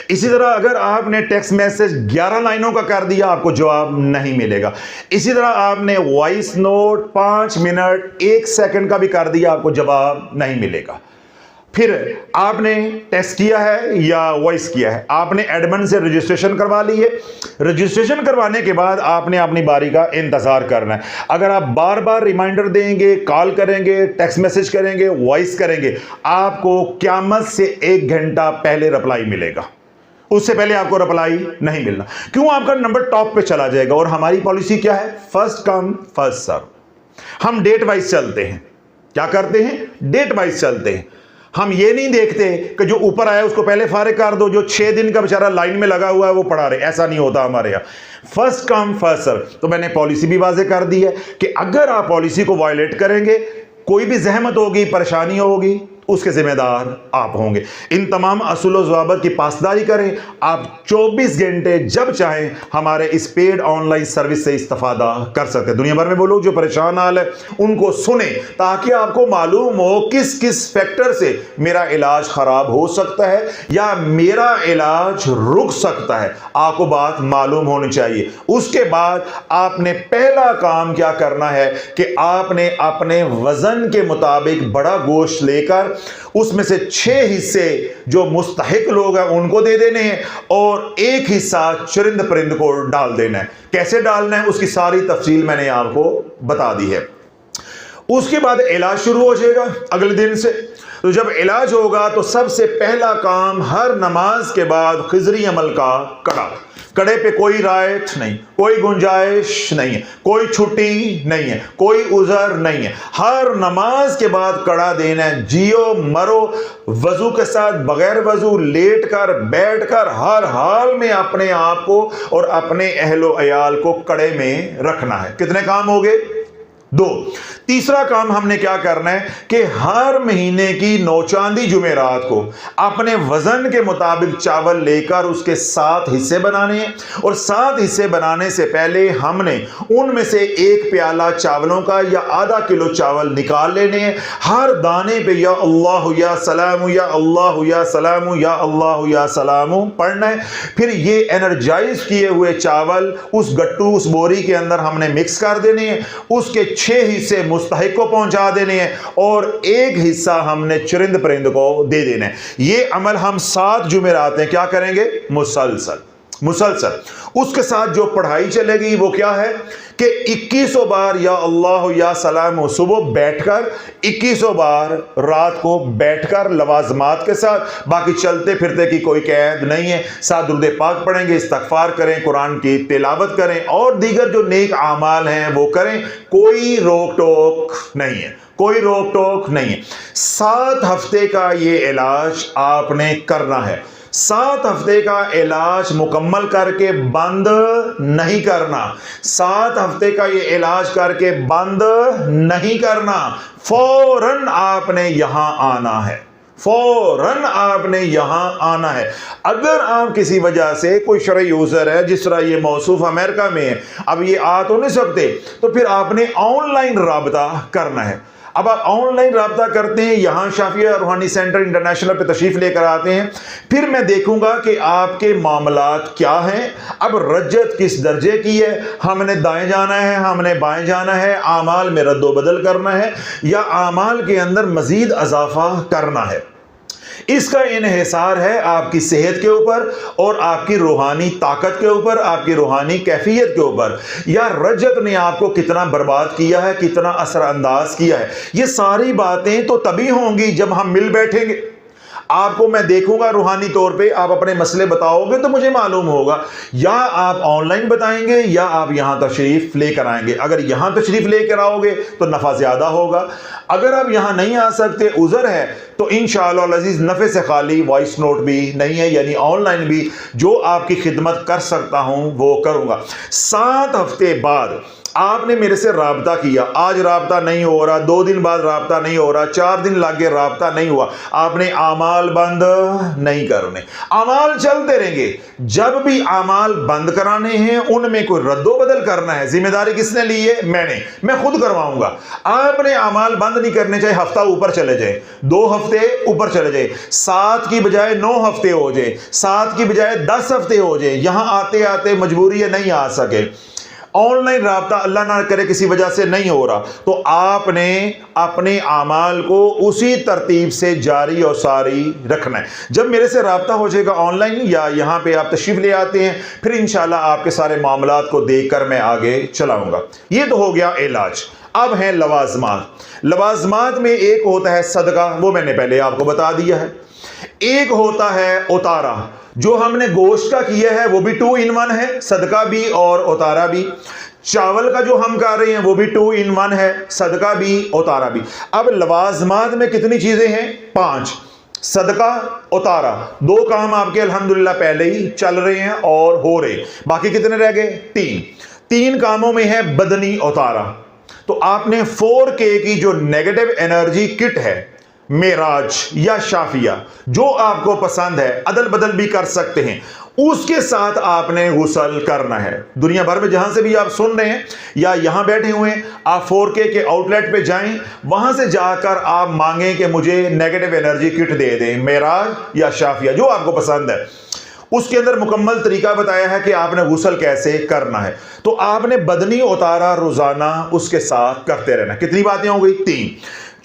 इसी तरह अगर आपने टेक्स्ट मैसेज 11 लाइनों का कर दिया, आपको जवाब नहीं मिलेगा। इसी तरह आपने वॉइस नोट 5 मिनट 1 सेकंड का भी कर दिया, आपको जवाब नहीं मिलेगा। फिर आपने टेक्स्ट किया है या वॉइस किया है, आपने एडमिन से रजिस्ट्रेशन करवा ली है, रजिस्ट्रेशन करवाने के बाद आपने अपनी बारी का इंतजार करना है। अगर आप बार बार रिमाइंडर देंगे, कॉल करेंगे, टेक्स्ट मैसेज करेंगे, वॉइस करेंगे, आपको क़यामत से 1 घंटा पहले रिप्लाई मिलेगा, उससे पहले आपको रिप्लाई नहीं मिलना। क्यों? आपका नंबर टॉप पे चला जाएगा। और हमारी पॉलिसी क्या है? First come first serve. हम डेट वाइज चलते हैं। क्या करते हैं? डेट वाइज चलते हैं। हम ये नहीं देखते कि जो ऊपर आया उसको पहले फारिग कर दो, जो 6 दिन का बेचारा लाइन में लगा हुआ है वो पढ़ा रहे, ऐसा नहीं होता हमारे यहाँ। First come first serve. तो मैंने पॉलिसी भी वाजे कर दी है कि अगर आप पॉलिसी को वायलेट करेंगे, कोई भी जहमत होगी, परेशानी होगी, उसके जिम्मेदार आप होंगे। इन तमाम असूल व ज़वाबित की पासदारी करें। आप 24 घंटे जब चाहें हमारे इस पेड ऑनलाइन सर्विस से इस्तिफादा कर सकते हैं। दुनिया भर में वो लोग जो परेशान हाल है उनको सुने, ताकि आपको मालूम हो किस किस फैक्टर से मेरा इलाज खराब हो सकता है या मेरा इलाज रुक सकता है। आपको बात मालूम होनी चाहिए। उसके बाद आपने पहला काम क्या करना है कि आपने अपने वजन के मुताबिक बड़ा गोश्त लेकर उसमें से 6 हिस्से जो मुस्तहिक लोग हैं उनको दे देने हैं और 1 हिस्सा चरिंद परिंद को डाल देना है। कैसे डालना है उसकी सारी तफसील मैंने आपको बता दी है। उसके बाद इलाज शुरू हो जाएगा अगले दिन से। तो जब इलाज होगा तो सबसे पहला काम, हर नमाज के बाद खिजरी अमल का कड़ा। कड़े पे कोई रायत नहीं, कोई गुंजाइश नहीं है, कोई छुट्टी नहीं है, कोई उज़र नहीं है। हर नमाज के बाद कड़ा देना है। जियो मरो वजू के साथ, बगैर वजू, लेट कर, बैठ कर, हर हाल में अपने आप को और अपने अहलो अयाल को कड़े में रखना है। कितने काम हो गए? 2। तीसरा काम हमने क्या करना है कि हर महीने की नौचांदी जुमेरात को अपने वजन के मुताबिक चावल लेकर उसके 7 हिस्से बनाने हैं और 7 हिस्से बनाने से पहले हमने उनमें से 1 प्याला चावलों का या आधा किलो चावल निकाल लेने हैं। हर दाने पे या अल्लाह या सलाम या अल्लाह या सलाम या अल्लाह या सलाम पढ़ना है। फिर ये एनर्जाइज किए हुए चावल उस गट्टू, उस बोरी के अंदर हमने मिक्स कर देने हैं। उसके 6 हिस्से मुस्तहिक को पहुंचा देने हैं और 1 हिस्सा हमने चरिंद परिंद को दे देना है। ये अमल हम 7 जुमेरात में क्या करेंगे? मुसलसल। उसके साथ जो पढ़ाई चलेगी वो क्या है कि 2100 बार या अल्लाह या सलाम सुबह बैठकर, 2100 बार रात को बैठकर लवाजमात के साथ। बाकी चलते फिरते की कोई कैद नहीं है। साथ दुरूद पाक पढ़ेंगे, इस्तगफार करें, कुरान की तिलावत करें और दीगर जो नेक आमाल हैं वो करें। कोई रोक टोक नहीं है, कोई रोक टोक नहीं है। 7 हफ्ते का ये इलाज आपने करना है। 7 हफ्ते का इलाज मुकम्मल करके बंद नहीं करना। 7 हफ्ते का ये इलाज करके बंद नहीं करना। फौरन आपने यहां आना है, फौरन आपने यहां आना है। अगर आप किसी वजह से कोई शरई यूजर है, जिस तरह ये मौसूफ अमेरिका में है, अब ये आ तो नहीं सकते, तो फिर आपने ऑनलाइन राबता करना है। अब आप ऑनलाइन राब्ता करते हैं, यहाँ शाफिया रूहानी सेंटर इंटरनेशनल पे तशरीफ लेकर आते हैं, फिर मैं देखूंगा कि आपके मामलात क्या हैं। अब रज्जत किस दर्जे की है, हमने दाएं जाना है, हमने बाएं जाना है, आमाल में रद्दोबदल करना है या आमाल के अंदर मजीद अजाफा करना है। इसका इन्हिसार है आपकी सेहत के ऊपर और आपकी रूहानी ताकत के ऊपर, आपकी रूहानी कैफियत के ऊपर, या रजत ने आपको कितना बर्बाद किया है, कितना असरअंदाज किया है। ये सारी बातें तो तभी होंगी जब हम मिल बैठेंगे। आपको मैं देखूंगा रूहानी तौर पे, आप अपने मसले बताओगे तो मुझे मालूम होगा, या आप ऑनलाइन बताएंगे या आप यहां तशरीफ लेकर आएंगे। अगर यहां तशरीफ लेकर आओगे तो नफा ज्यादा होगा, अगर आप यहां नहीं आ सकते, उज़र है, तो इंशाअल्लाह अज़ीज़ नफ़े से खाली वॉइस नोट भी नहीं है, यानी ऑनलाइन भी जो आपकी खिदमत कर सकता हूं वो करूंगा। 7 हफ्ते बाद आपने मेरे से राब्ता किया, आज राब्ता नहीं हो रहा, 2 दिन बाद राब्ता नहीं हो रहा, 4 दिन लगे राब्ता नहीं हुआ, आपने आमाल बंद नहीं करने, आमाल चलते रहेंगे। जब भी आमाल बंद कराने हैं उनमें कोई रद्दोबदल करना है, जिम्मेदारी किसने ली है? मैं खुद करवाऊंगा। आपने आमाल बंद नहीं करने, चाहे हफ्ता ऊपर चले जाए, 2 हफ्ते ऊपर चले जाए, 7 की बजाय 9 हफ्ते हो जाए, 7 की बजाय 10 हफ्ते हो जाए, यहां आते आते मजबूरी है नहीं आ सके, ऑनलाइन राब्ता अल्लाह ना करे किसी वजह से नहीं हो रहा, तो आपने अपने आमाल को उसी तरतीब से जारी और सारी रखना है। जब मेरे से राब्ता हो जाएगा ऑनलाइन या यहाँ पे आप तशरीफ ले आते हैं, फिर इंशाल्लाह आपके सारे मामलात को देखकर मैं आगे चलाऊंगा। ये तो हो गया इलाज। अब है लवाजमात। लवाजमात में एक होता है सदका, वो मैंने पहले आपको बता दिया है। एक होता है उतारा, जो हमने गोश्त का किया है वो भी 2 in 1 है, सदका भी और उतारा भी। चावल का जो हम कर रहे हैं वो भी 2 in 1 है, सदका भी उतारा भी। अब लवाजमात में कितनी चीजें हैं? 5, सदका उतारा, 2 काम आपके अल्हम्दुलिल्लाह पहले ही चल रहे हैं और हो रहे, बाकी कितने रह गए? 3 कामों में है बदनी उतारा। तो आपने 4K की जो नेगेटिव एनर्जी किट है, मेराज या शाफिया, जो आपको पसंद है, अदल बदल भी कर सकते हैं, उसके साथ आपने गुस्ल करना है। दुनिया भर में जहां से भी आप सुन रहे हैं या यहां बैठे हुए हैं, आप 4K के आउटलेट पे जाएं, वहां से जाकर आप मांगें कि मुझे नेगेटिव एनर्जी किट दे दें, मेराज या शाफिया, जो आपको पसंद है। उसके अंदर मुकम्मल तरीका बताया है कि आपने गुस्ल कैसे करना है। तो आपने बदनी उतारा रोजाना उसके साथ करते रहना। कितनी बातें हो गई? 3।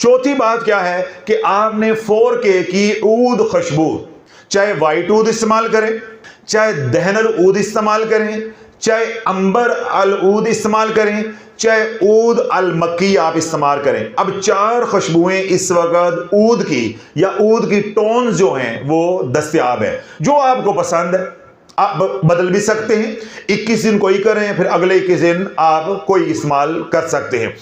चौथी बात क्या है कि आपने 4K की ऊद खुशबू, चाहे वाइट ऊद इस्तेमाल करें, चाहे दहनल ऊद इस्तेमाल करें, चाहे अंबर अल ऊद इस्तेमाल करें, चाहे ऊद अल मक्की आप इस्तेमाल करें। अब 4 खुशबुएं इस वक्त ऊद की या ऊद की टोन जो हैं वो दस्तयाब है। जो आपको पसंद है आप बदल भी सकते हैं, 21 दिन कोई करें, फिर अगले 21 दिन आप कोई इस्तेमाल कर सकते हैं।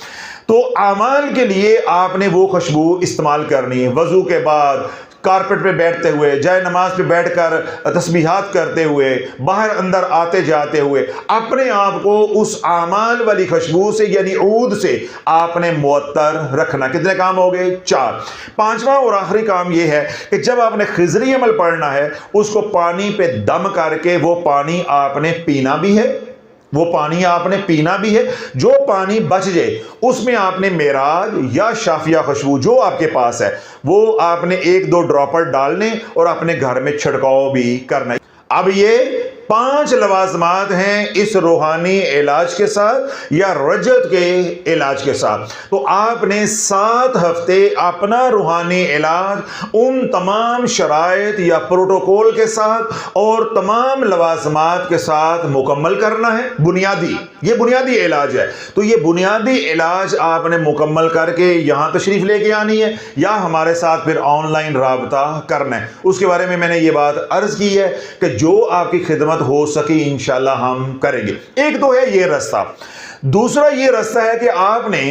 तो आमाल के लिए आपने वो खुशबू इस्तेमाल करनी है। वजू के बाद, कारपेट पे बैठते हुए, जाए नमाज पे बैठकर तस्बीहात करते हुए, बाहर अंदर आते जाते हुए, अपने आप को उस आमाल वाली खुशबू से यानी ऊद से आपने मुअत्तर रखना। कितने काम हो गए? 4। 5वां और आखिरी काम यह है कि जब आपने खिजरी अमल पढ़ना है, उसको पानी पे दम करके वो पानी आपने पीना भी है, वो पानी आपने पीना भी है। जो पानी बच जाए उसमें आपने मेराज या शाफिया खुशबू जो आपके पास है वो आपने 1-2 ड्रॉपर डालने और अपने घर में छिड़काव भी करना है। अब ये 5 लवाजमात हैं इस रूहानी इलाज के साथ या रजत के इलाज के साथ। तो आपने 7 हफ्ते अपना रूहानी इलाज उन तमाम शराइत या प्रोटोकॉल के साथ और तमाम लवाजमात के साथ मुकम्मल करना है। ये बुनियादी इलाज है। तो ये बुनियादी इलाज आपने मुकम्मल करके यहाँ तशरीफ लेके आनी है या हमारे साथ फिर ऑनलाइन राबता करना है। उसके बारे में मैंने ये बात अर्ज की है कि जो आपकी खिदमत हो सके इंशाल्लाह हम करेंगे। एक तो है ये रास्ता, दूसरा ये रास्ता है कि आपने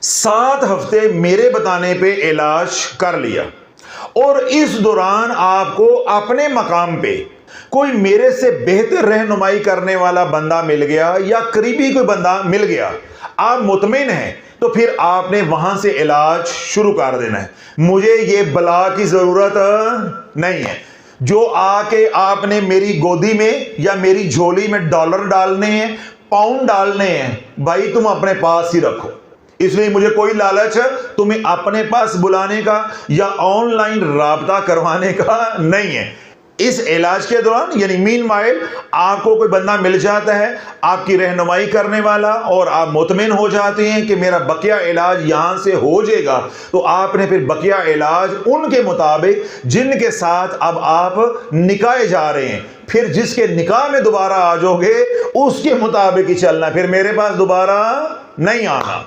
7 हफ्ते मेरे बताने पे इलाज कर लिया और इस दौरान आपको अपने मकाम पे कोई मेरे से बेहतर रहनुमाई करने वाला बंदा मिल गया या करीबी कोई बंदा मिल गया, आप मुतमिन हैं, तो फिर आपने वहां से इलाज शुरू कर देना है। मुझे ये बला की जरूरत नहीं है जो आके आपने मेरी गोदी में या मेरी झोली में डॉलर डालने हैं, पाउंड डालने हैं, भाई तुम अपने पास ही रखो। اس لیے مجھے کوئی لالچ تمہیں اپنے پاس بلانے کا یا آن لائن رابطہ کروانے کا نہیں ہے۔ اس علاج کے دوران یعنی مین وائل آپ کو کوئی بندہ مل جاتا ہے آپ کی رہنمائی کرنے والا، اور آپ مطمئن ہو جاتے ہیں کہ میرا بقیہ علاج یہاں سے ہو جائے گا، تو آپ نے پھر بقیہ علاج ان کے مطابق جن کے ساتھ اب آپ نکاح جا رہے ہیں، پھر جس کے نکاح میں دوبارہ آ جاؤ گے اس کے مطابق ہی چلنا، پھر میرے پاس دوبارہ نہیں آنا،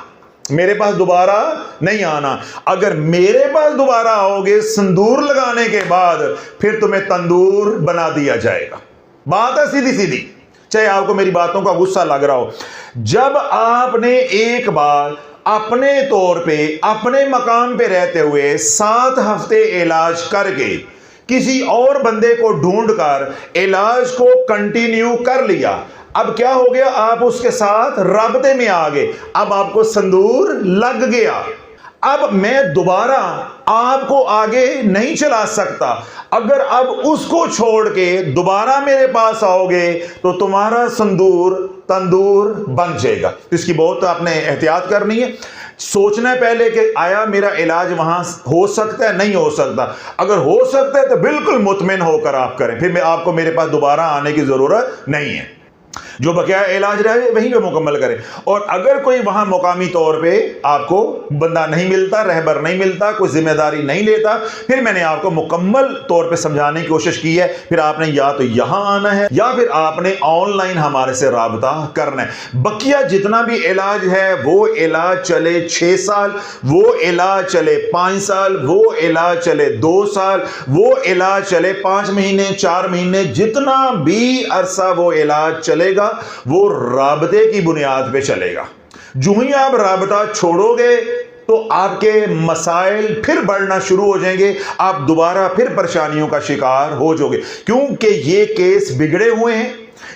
میرے پاس دوبارہ نہیں آنا۔ اگر میرے پاس دوبارہ آؤ گے سندور لگانے کے بعد، پھر تمہیں تندور بنا دیا جائے گا۔ بات ہے سیدھی سیدھی، چاہے آپ کو میری باتوں کا غصہ لگ رہا ہو۔ جب آپ نے ایک بار اپنے طور پہ اپنے مقام پہ رہتے ہوئے 7 ہفتے علاج کر کے کسی اور بندے کو ڈھونڈ کر علاج کو کنٹینیو کر لیا، اب کیا ہو گیا؟ آپ اس کے ساتھ رابطے میں آ گئے، اب آپ کو سندور لگ گیا۔ اب میں دوبارہ آپ کو آگے نہیں چلا سکتا۔ اگر اب اس کو چھوڑ کے دوبارہ میرے پاس آؤ گے تو تمہارا سندور تندور بن جائے گا۔ اس کی بہت آپ نے احتیاط کرنی ہے، سوچنا ہے پہلے کہ آیا میرا علاج وہاں ہو سکتا ہے، نہیں ہو سکتا۔ اگر ہو سکتا ہے تو بالکل مطمئن ہو کر آپ کریں، پھر آپ کو میرے پاس دوبارہ آنے کی ضرورت نہیں ہے۔ جو بقیہ علاج رہے وہیں پہ مکمل کریں۔ اور اگر کوئی وہاں مقامی طور پہ آپ کو بندہ نہیں ملتا، رہبر نہیں ملتا، کوئی ذمہ داری نہیں لیتا، پھر میں نے آپ کو مکمل طور پہ سمجھانے کی کوشش کی ہے، پھر آپ نے یا تو یہاں آنا ہے یا پھر آپ نے آن لائن ہمارے سے رابطہ کرنا ہے۔ بقیہ جتنا بھی علاج ہے وہ علاج چلے 6 سال، وہ علاج چلے 5 سال، وہ علاج چلے 2 سال، وہ علاج چلے 5 مہینے 4 مہینے، جتنا بھی عرصہ وہ علاج چلے گا وہ رابطے کی بنیاد پہ چلے گا۔ جو ہی آپ رابطہ چھوڑو گے تو آپ کے مسائل پھر بڑھنا شروع ہو جائیں گے، آپ دوبارہ پھر پریشانیوں کا شکار ہو جاؤ گے، کیونکہ یہ کیس بگڑے ہوئے ہیں،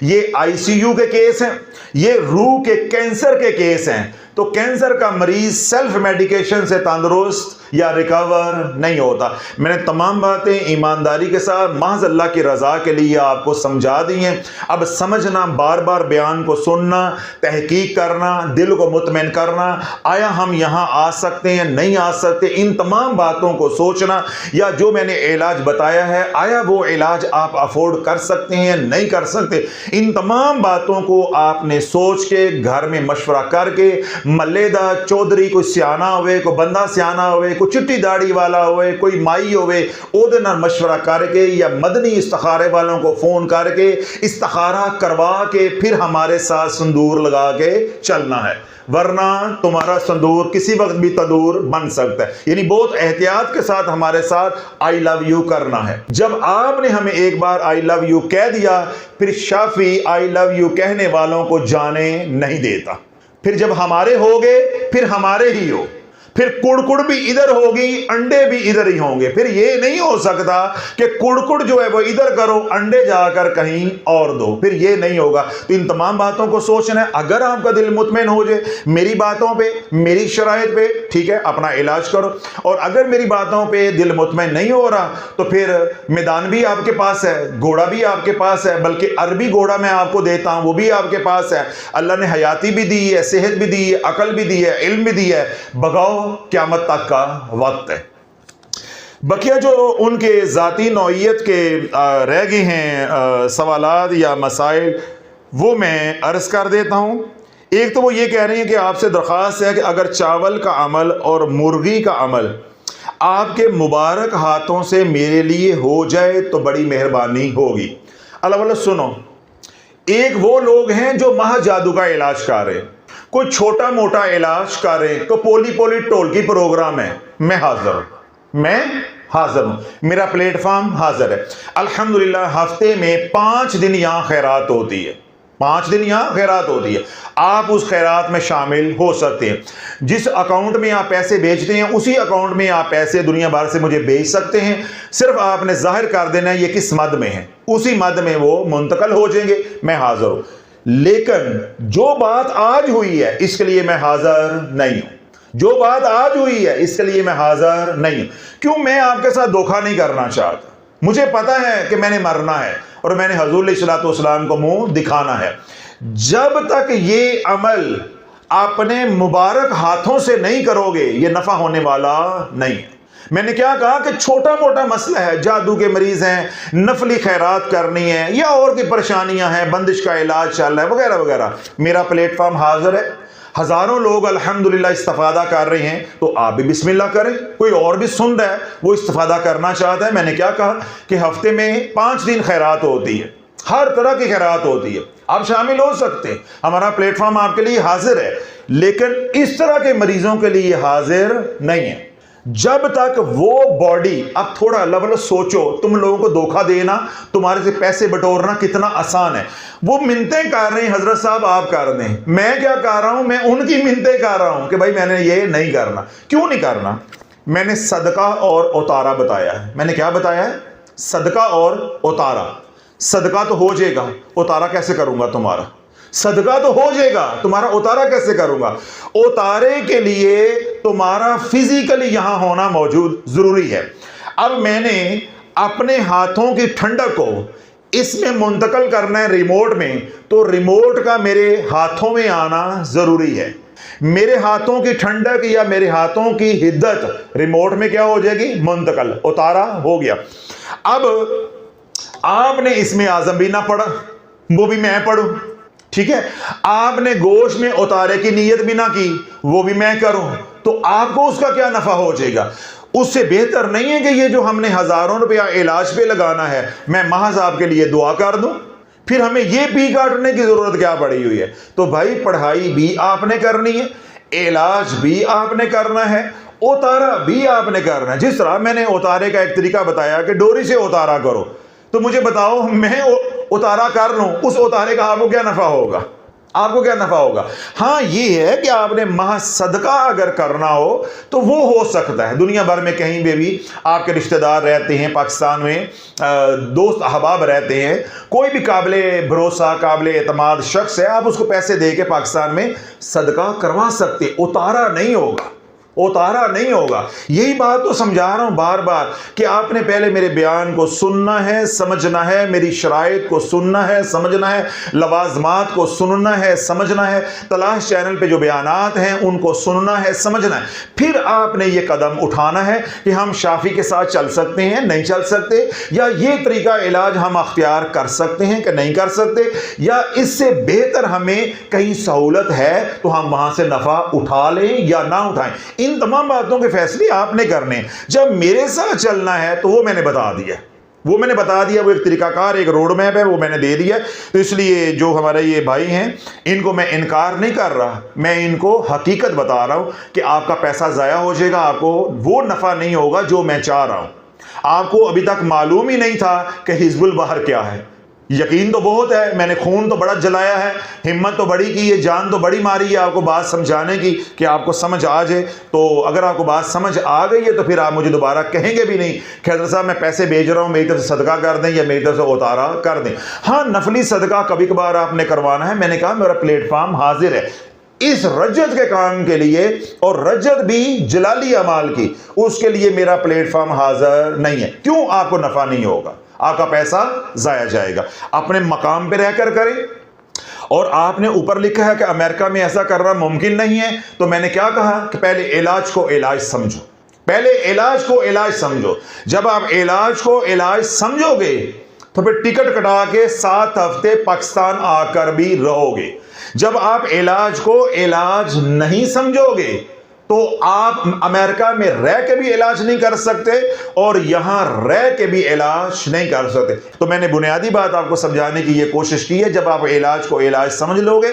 یہ آئی سی یو کے کیس ہیں، یہ روح کے کینسر کے کیس ہیں۔ تو کینسر کا مریض سیلف میڈیکیشن سے تندرست یا ریکور نہیں ہوتا۔ میں نے تمام باتیں ایمانداری کے ساتھ محض اللہ کی رضا کے لیے آپ کو سمجھا دی ہیں۔ اب سمجھنا، بار بار بیان کو سننا، تحقیق کرنا، دل کو مطمئن کرنا، آیا ہم یہاں آ سکتے ہیں نہیں آ سکتے، ان تمام باتوں کو سوچنا، یا جو میں نے علاج بتایا ہے آیا وہ علاج آپ افورڈ کر سکتے ہیں نہیں کر سکتے، ان تمام باتوں کو آپ نے سوچ کے گھر میں مشورہ کر کے، ملے دا چودھری کوئی سیانہ ہوئے، کوئی بندہ سیانہ ہوئے، کوئی چٹی داڑھی والا ہوئے، کوئی مائی ہوئے، او دے نال مشورہ کر کے یا مدنی استخارے والوں کو فون کر کے استخارہ کروا کے پھر ہمارے ساتھ سندور لگا کے چلنا ہے، ورنہ تمہارا سندور کسی وقت بھی تندور بن سکتا ہے۔ یعنی بہت احتیاط کے ساتھ ہمارے ساتھ آئی لو یو کرنا ہے۔ جب آپ نے ہمیں ایک بار آئی لو یو کہہ دیا، پھر شافی آئی لو یو کہنے والوں کو جانے نہیں دیتا۔ پھر جب ہمارے ہو گئے پھر ہمارے ہی ہو، پھر کڑکڑ بھی ادھر ہوگی، انڈے بھی ادھر ہی ہوں گے۔ پھر یہ نہیں ہو سکتا کہ کڑکڑ جو ہے وہ ادھر کرو، انڈے جا کر کہیں اور دو، پھر یہ نہیں ہوگا۔ تو ان تمام باتوں کو سوچنا ہے۔ اگر آپ کا دل مطمئن ہو جائے میری باتوں پہ، میری شرائط پہ، ٹھیک ہے اپنا علاج کرو، اور اگر میری باتوں پہ دل مطمئن نہیں ہو رہا تو پھر میدان بھی آپ کے پاس ہے، گھوڑا بھی آپ کے پاس ہے، بلکہ عربی گھوڑا میں آپ کو دیتا ہوں وہ بھی آپ کے پاس ہے۔ اللہ نے حیاتی بھی دی ہے، صحت بھی دی ہے، عقل بھی دی ہے، علم بھی دی ہے، بگاؤ قیامت تک کا وقت ہے۔ بقیہ جو ان کے ذاتی نوعیت کے رہ گئے ہیں سوالات یا مسائل وہ میں عرض کر دیتا ہوں۔ ایک تو وہ یہ کہہ رہے ہیں کہ آپ سے درخواست ہے کہ اگر چاول کا عمل اور مرغی کا عمل آپ کے مبارک ہاتھوں سے میرے لیے ہو جائے تو بڑی مہربانی ہوگی۔ اللہ واللہ سنو، ایک وہ لوگ ہیں جو مہا جادو کا علاج کر رہے ہیں، کوئی چھوٹا موٹا علاج کر رہے ہیں، کوئی پولی ٹول کی پروگرام ہے، میں حاضر ہوں، میں حاضر ہوں، میرا پلیٹ فارم حاضر ہے۔ الحمدللہ ہفتے میں 5 دن یہاں خیرات ہوتی ہے، 5 دن یہاں خیرات ہوتی ہے، آپ اس خیرات میں شامل ہو سکتے ہیں۔ جس اکاؤنٹ میں آپ پیسے بھیجتے ہیں اسی اکاؤنٹ میں آپ پیسے دنیا بھر سے مجھے بھیج سکتے ہیں، صرف آپ نے ظاہر کر دینا ہے یہ کس مد میں ہے، اسی مد میں وہ منتقل ہو جائیں گے، میں حاضر ہوں۔ لیکن جو بات آج ہوئی ہے اس کے لیے میں حاضر نہیں ہوں، جو بات آج ہوئی ہے اس کے لیے میں حاضر نہیں ہوں۔ کیوں؟ میں آپ کے ساتھ دھوکہ نہیں کرنا چاہتا، مجھے پتا ہے کہ میں نے مرنا ہے اور میں نے حضور علیہ الصلوۃ والسلام کو منہ دکھانا ہے۔ جب تک یہ عمل अपने मुबारक हाथों से नहीं करोगे ये नफा होने वाला नहीं है। मैंने क्या कहा कि छोटा मोटा मसला है, जादू के मरीज हैं, नफली खैरात करनी है, या और की परेशानियां हैं, बंदिश का इलाज चल रहा है वगैरह वगैरह, मेरा प्लेटफॉर्म हाजिर है। हजारों लोग अल्हम्दुलिल्लाह इस्तिफादा कर रहे हैं, तो आप भी बिस्मिल्लाह करें। कोई और भी सुन रहा है, वो इस्तिफादा करना चाहता है। मैंने क्या कहा कि हफ्ते में 5 दिन खैरात होती है, हर तरह की खैरात होती है, आप शामिल हो सकते हैं। हमारा प्लेटफॉर्म आपके लिए हाजिर है, लेकिन इस तरह के मरीजों के लिए हाजिर नहीं है। जब तक वो बॉडी, अब थोड़ा लेवल सोचो, तुम लोगों को धोखा देना, तुम्हारे से पैसे बटोरना कितना आसान है। वो मिन्नतें कर रहे हैं, हजरत साहब आप कर दें, मैं क्या कर रहा हूं, मैं उनकी मिन्नतें कर रहा हूं कि भाई मैंने ये नहीं करना। क्यों नहीं करना? मैंने सदका और उतारा बताया है। मैंने क्या बताया है? सदका और उतारा। सदका तो हो जाएगा, उतारा कैसे करूंगा तुम्हारा? सदका तो हो जाएगा, तुम्हारा उतारा कैसे करूंगा? उतारे के लिए तुम्हारा फिजिकली यहां होना मौजूद जरूरी है। अब मैंने अपने हाथों की ठंडक को इसमें मुंतकिल करना है रिमोट में, तो रिमोट का मेरे हाथों में आना जरूरी है। मेरे हाथों की ठंडक या मेरे हाथों की हिद्दत रिमोट में क्या हो जाएगी? मुंतकिल। उतारा हो गया। अब आपने इसमें आजम भी ना पढ़ा, वो भी मैं पढ़ूं, ठीक है? आपने गोश में उतारे की नीयत भी ना की, वो भी मैं करूं, तो आपको उसका क्या नफा हो जाएगा? उससे बेहतर नहीं है कि ये जो हमने हजारों रुपया इलाज पे लगाना है, मैं महज आपके लिए दुआ कर दूं, फिर हमें ये पी काटने की जरूरत क्या पड़ी हुई है? तो भाई पढ़ाई भी आपने करनी है, इलाज भी आपने करना है, उतारा भी आपने करना है। जिस तरह मैंने उतारे का एक तरीका बताया कि डोरी से उतारा करो, तो मुझे बताओ मैं उतारा कर लूं, उस उतारे का आपको क्या नफा होगा? आपको क्या नफा होगा? हाँ ये है कि आपने महज सदका अगर करना हो तो वो हो सकता है। दुनिया भर में कहीं पे भी आपके रिश्तेदार रहते हैं, पाकिस्तान में दोस्त अहबाब रहते हैं, कोई भी काबिले भरोसा काबिले एतमाद शख्स है, आप उसको पैसे दे के पाकिस्तान में सदका करवा सकते। उतारा नहीं होगा, उतारा नहीं होगा। यही बात तो समझा रहा हूं बार बार कि आपने पहले मेरे बयान को सुनना है, समझना है, मेरी शराइत को सुनना है, समझना है, लवाजमात को सुनना है, समझना है, तलाश चैनल पे जो बयानात हैं उनको सुनना है, समझना है। फिर आपने ये कदम उठाना है कि हम शाफी के साथ चल सकते हैं, नहीं चल सकते, या ये तरीका इलाज हम अख्तियार कर सकते हैं कि नहीं कर सकते, या इससे बेहतर हमें कहीं सहूलत है तो हम वहां से नफा उठा लें या ना उठाएं। इन तमाम बातों के फैसले आपने करने। जब मेरे साथ चलना है तो वो मैंने बता दिया, वो एक तरीकाकार, एक रोड मैप है, वो मैंने दे दिया। तो इसलिए जो हमारे ये भाई हैं इनको मैं इनकार नहीं कर रहा, मैं इनको हकीकत बता रहा हूं कि आपका पैसा ज़ाया हो जाएगा, आपको वो नफ़ा नहीं होगा जो मैं चाह रहा हूं। आपको अभी तक मालूम ही नहीं था कि हिजबुल बहर क्या है। यकीन तो बहुत है, मैंने खून तो बड़ा जलाया है, हिम्मत तो बड़ी की है, जान तो बड़ी मारी है आपको बात समझाने की कि आपको समझ आ जाए। तो अगर आपको बात समझ आ गई है तो फिर आप मुझे दोबारा कहेंगे भी नहीं कि हज़रत साहब मैं पैसे भेज रहा हूँ, मेरी तरफ से सदका कर दें या मेरी तरफ से उतारा कर दें। हाँ नफली सदका कभी कभार आपने करवाना है। मैंने कहा मेरा प्लेटफॉर्म हाजिर है इस रजत के काम के लिए, और रजत भी जलाली अमाल की, उसके लिए मेरा प्लेटफॉर्म हाजिर नहीं है। क्यों? आपको नफा नहीं होगा, आपका पैसा जाया जाएगा। अपने मकाम पे रहकर करें। और आपने ऊपर लिखा है कि अमेरिका में ऐसा करना मुमकिन नहीं है, तो मैंने क्या कहा कि पहले इलाज को इलाज समझो, पहले इलाज को इलाज समझो। जब आप इलाज को इलाज समझोगे तो फिर टिकट कटा के 7 हफ्ते पाकिस्तान आकर भी रहोगे। जब आप इलाज को इलाज नहीं समझोगे तो आप अमेरिका में रह के भी इलाज नहीं कर सकते और यहां रह के भी इलाज नहीं कर सकते। तो मैंने बुनियादी बात आपको समझाने की ये कोशिश की है। जब आप इलाज को इलाज समझ लोगे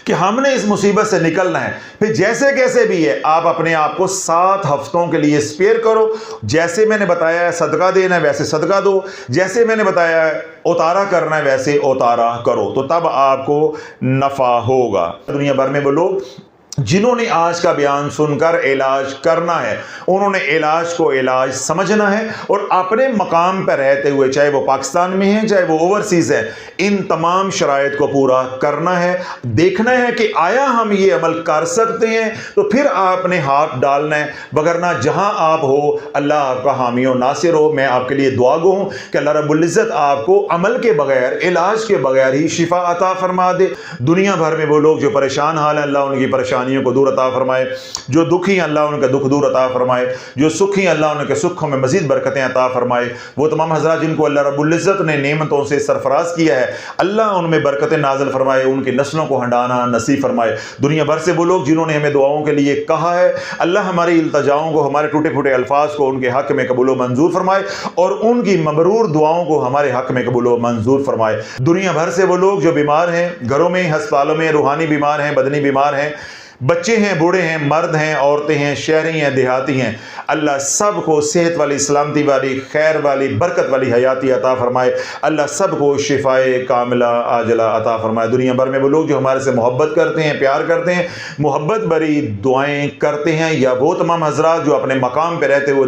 कि हमने इस मुसीबत से निकलना है, फिर जैसे कैसे भी है आप अपने आप को 7 हफ्तों के लिए स्पेयर करो। जैसे मैंने बताया है सदका देना है वैसे सदका दो, जैसे मैंने बताया है उतारा करना है वैसे उतारा करो, तो तब आपको नफा होगा। दुनिया भर में वो लोग जिन्होंने आज का बयान सुनकर इलाज करना है, उन्होंने इलाज को इलाज समझना है और अपने मकाम पर रहते हुए, चाहे वो पाकिस्तान में है चाहे वो ओवरसीज़ है, इन तमाम शराइत को पूरा करना है। देखना है कि आया हम ये अमल कर सकते हैं, तो फिर आपने हाथ डालना है, वगरना जहां आप हो अल्लाह आपका हामी और नासिर हो। मैं आपके लिए दुआ गो हूँ कि अल्लाह रब्बुल इज़्ज़त आपको अमल के बगैर, इलाज के बगैर ही शिफा अता फरमा दे। दुनिया भर में वो लोग जो परेशान हाल है, अल्लाह उनकी परेशानियों को दूर अता फरमाए। जो दुखी हैं अल्लाह उनका दुख दूर अता फरमाए। जो सुखी हैं अल्लाह उनके सुखों में मजीद बरकतें अता फरमाए। वो तमाम हज़रात जिनको अल्लाह रब्बुल इज़्ज़त ने नेमतों से सरफराज किया है, अल्लाह उनमें बरकतें नाज़िल फरमाए, उनकी नस्लों को हंडाना नसीब फरमाए। दुनिया भर से वो लोग जिन्होंने हमें दुआओं के लिए कहा है, अल्लाह हमारी इल्तजाओं को, हमारे टूटे फूटे अल्फाज को उनके हक़ में कबूल व मंजूर फरमाए और उनकी मबरूर दुआओं को हमारे हक़ में कबूल व मंजूर फरमाए। दुनिया भर से वो लोग जो बीमार हैं, घरों में, हस्पतालों में, रूहानी बीमार हैं, बदनी बीमार हैं, बच्चे हैं, बूढ़े हैं, मर्द हैं, औरतें हैं, शहरी हैं, देहाती हैं, अल्लाह सब को सेहत वाली, सलामती वाली, खैर वाली, बरकत वाली हयाती अता फरमाए। अल्लाह सब को शिफाए कामिला आजला अता फरमाए। दुनिया भर में वो लोग जो हमारे से मोहब्बत करते हैं, प्यार करते हैं, मोहब्बत भरी दुआएं करते हैं, या वो तमाम हज़रात जो अपने मकाम पर रहते हुए